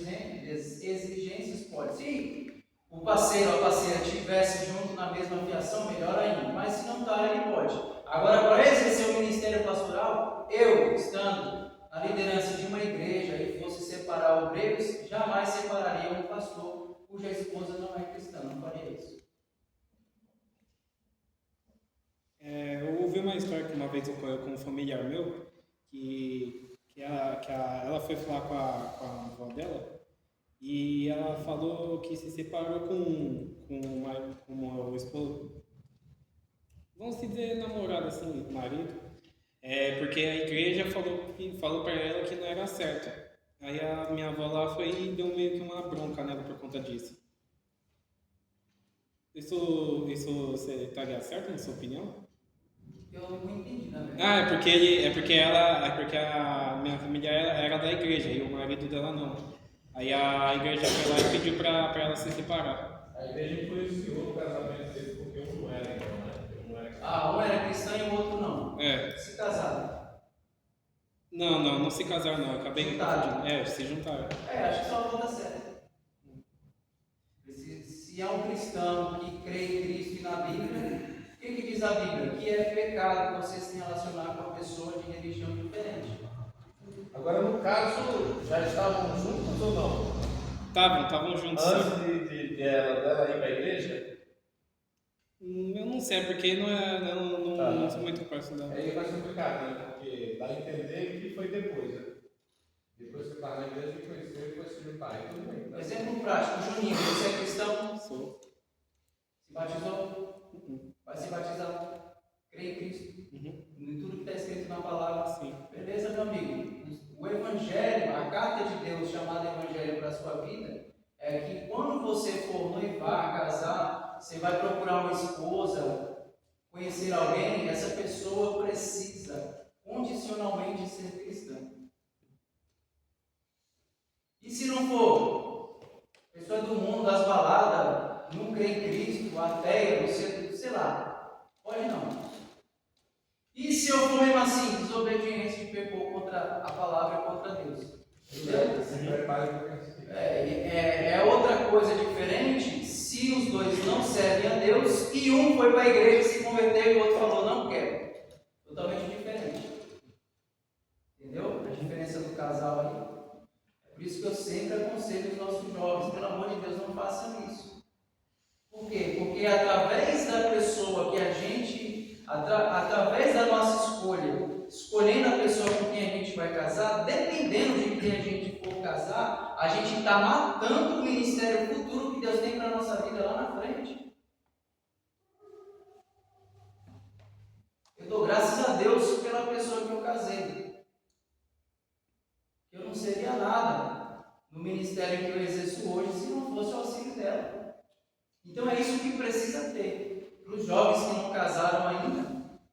exigências, pode. Se o parceiro ou a parceira estivesse junto na mesma fiação, melhor ainda. Mas se não está, ele pode. Agora, para exercer o ministério pastoral, eu, estando na liderança de uma igreja e fosse separar obreiros, jamais separaria um pastor cuja esposa não é cristã, não faria isso. Eu ouvi uma história que uma vez ocorreu com um familiar meu, ela foi falar com a avó dela e ela falou que se separou com o esposo, vamos dizer namorado assim, marido. Porque a igreja falou para ela que não era certo. Aí a minha avó lá foi e deu meio que uma bronca nela por conta disso. Isso você estaria certo na sua opinião? Eu não entendi, na verdade. É porque a minha família era da igreja e o marido dela não. Aí a igreja foi lá e pediu para ela se separar. A igreja influenciou o casamento dele porque um não era, então, né? Um era cristão e o outro não. Se casaram. Não se casaram não. Acabei juntaram. Se juntaram. Acho que só a volta certa. Se é um cristão que crê em Cristo e na Bíblia, o que diz a Bíblia? Que é pecado você se relacionar com uma pessoa de religião diferente. Agora, no caso, já estavam juntos ou não? Estavam juntos. Antes dela ir para a igreja? Eu não sei, porque não sou muito próximo dela. Aí vai ser complicado, né? Porque dá a entender que foi depois, né? Depois que você está na igreja, que conheceu e depois se juntar. Tudo bem. Tá? Exemplo prático, Juninho, você é cristão? Sou. Se batizou? Vai se batizar? Crê em Cristo? Em tudo que está escrito na palavra? Sim. Beleza, meu amigo? O Evangelho, a carta de Deus chamada Evangelho para a sua vida, é que quando você for noivar, casar, você vai procurar uma esposa, conhecer alguém, essa pessoa precisa condicionalmente ser cristã. E se não for? Pessoa do mundo, das baladas, não crê em Cristo, ateia, sei lá, pode não. E se eu for mesmo assim, desobediente e pecou contra a palavra e contra Deus? É outra coisa diferente se os dois não servem a Deus e um foi para a igreja e se converteu e o outro falou, não quero. Totalmente diferente. Entendeu? A diferença do casal aí. É por isso que eu sempre aconselho os nossos jovens, pelo amor de Deus, não façam isso. Por quê? Porque através da pessoa que a gente, através da nossa escolha, escolhendo a pessoa com quem a gente vai casar, dependendo de quem a gente for casar, a gente está matando o ministério futuro que Deus tem para a nossa vida lá na frente. Eu dou graças a Deus pela pessoa que eu casei. Eu não seria nada no ministério que eu exerço hoje se não fosse o auxílio dela. Então é isso que precisa ter. Para os jovens que não casaram ainda,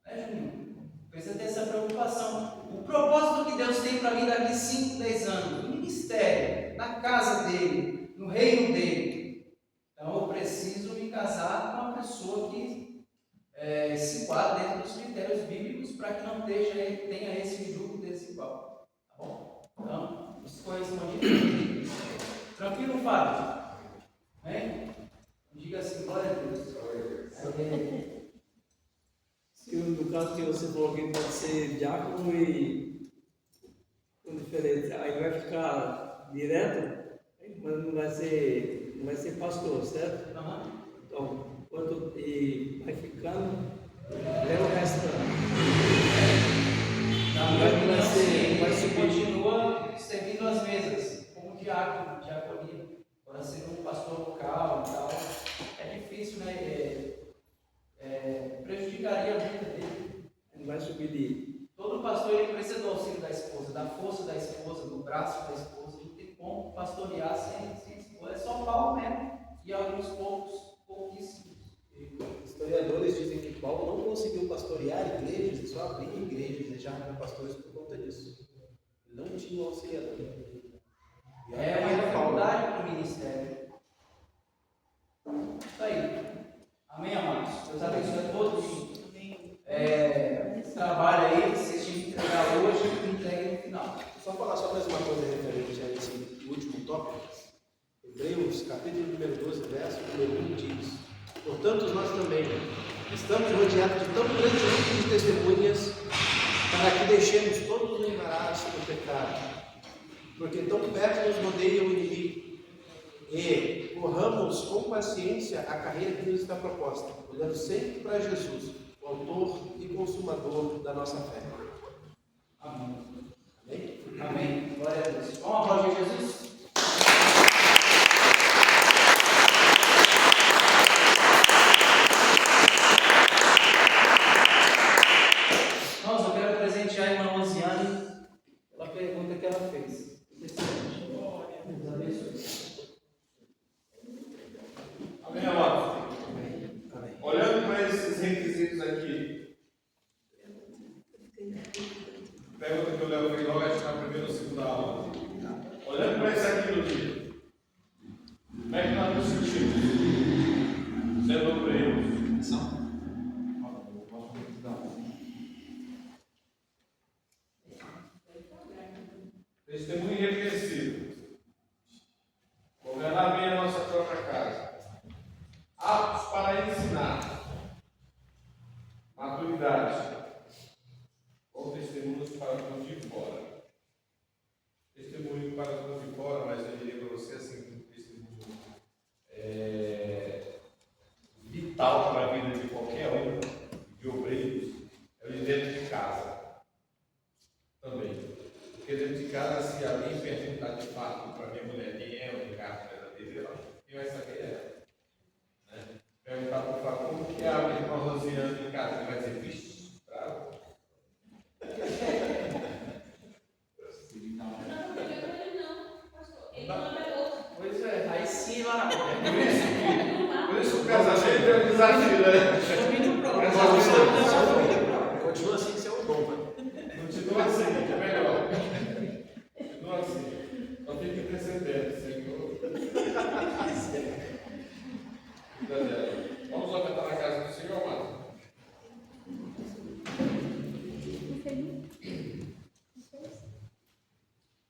né, Juninho? Precisa ter essa preocupação. O propósito que Deus tem para mim daqui 5, 10 anos, no ministério, na casa dele, no reino dele. Então eu preciso me casar com uma pessoa que se enquadra dentro dos critérios bíblicos para que não tenha esse julgo desigual. Tá bom? Então, isso foi respondido. Tranquilo, Fábio? Amém? Diga assim, glória a Deus. Se no caso que você falou que pode ser diácono e com diferença, aí vai ficar direto, mas não vai ser pastor, certo? Uhum. Então, e vai ficando, leva o resto Na minha opinião, você continua servindo as mesas, como diácono, diaconia, para ser um pastor local e tal. É difícil, né? Prejudicaria a vida dele. Não vai subir de. Todo pastor ele precisa do auxílio da esposa, da força da esposa, do braço da esposa. Não tem como pastorear sem esposa. É só Paulo mesmo e alguns pouquíssimos. Historiadores dizem que Paulo não conseguiu pastorear igrejas e só abrir igrejas e já eram pastores por conta disso. Ele não tinha um auxiliador. É uma dificuldade para o ministério. Isso aí. Amém, amados? Deus abençoe a todos. Trabalho aí, vocês tinham que entregar hoje e entreguem no final. Só falar só mais uma coisa referente a esse último tópico. Hebreus, capítulo número 12, verso número 1 diz: portanto, nós também estamos rodeados de tão grande número de testemunhas, para que deixemos todos o embaraço do pecado, porque tão perto nos rodeia o inimigo, e corramos com paciência a carreira que nos está proposta, olhando sempre para Jesus, o autor e consumador da nossa fé. Amém. Amém? Amém. Glória a Deus. Vamos aplaudir Jesus? Nós, eu quero presentear a irmã Rosiane pela pergunta que ela fez. Deus abençoe. Amém, amados? Olhando para esses requisitos aqui, pergunta que o Léo fez logo, acho que na primeira ou segunda aula. Olhando para isso aqui no dia, como é que nós nos sentimos? Sendo obreiros. Testemunho irrepreensível. Governar bem a nossa própria casa. Aptos para ensinar. Maturidade. Ou testemunhos para os de fora. Testemunho para os de fora, mas eu diria para você assim, um testemunho vital para a vida de qualquer um, de obreiros, é o de dentro de casa. Também. Porque dentro de casa, se alguém perguntar de fato para minha mulher quem é o Ricardo verdadeiro, quem vai saber é ela. Né? Perguntar para o Fábio como que é a minha irmã Rosiane em casa, ele vai dizer, vixe, bravo. Pois é, aí sim lá na Por isso o casamento é um desafio, né? Continua assim, que é um bom, mano. Continua assim, que é melhor. Continua assim. Só tem que ter certeza, Senhor. Vamos lá cantar na casa do Senhor, amado?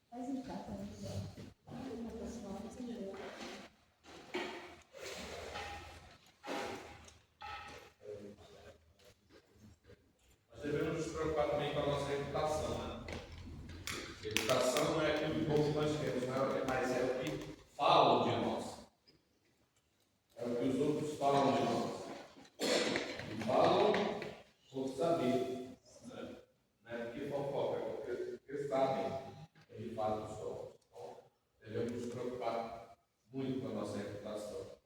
Faz em casa, né? muito com a nossa reputação.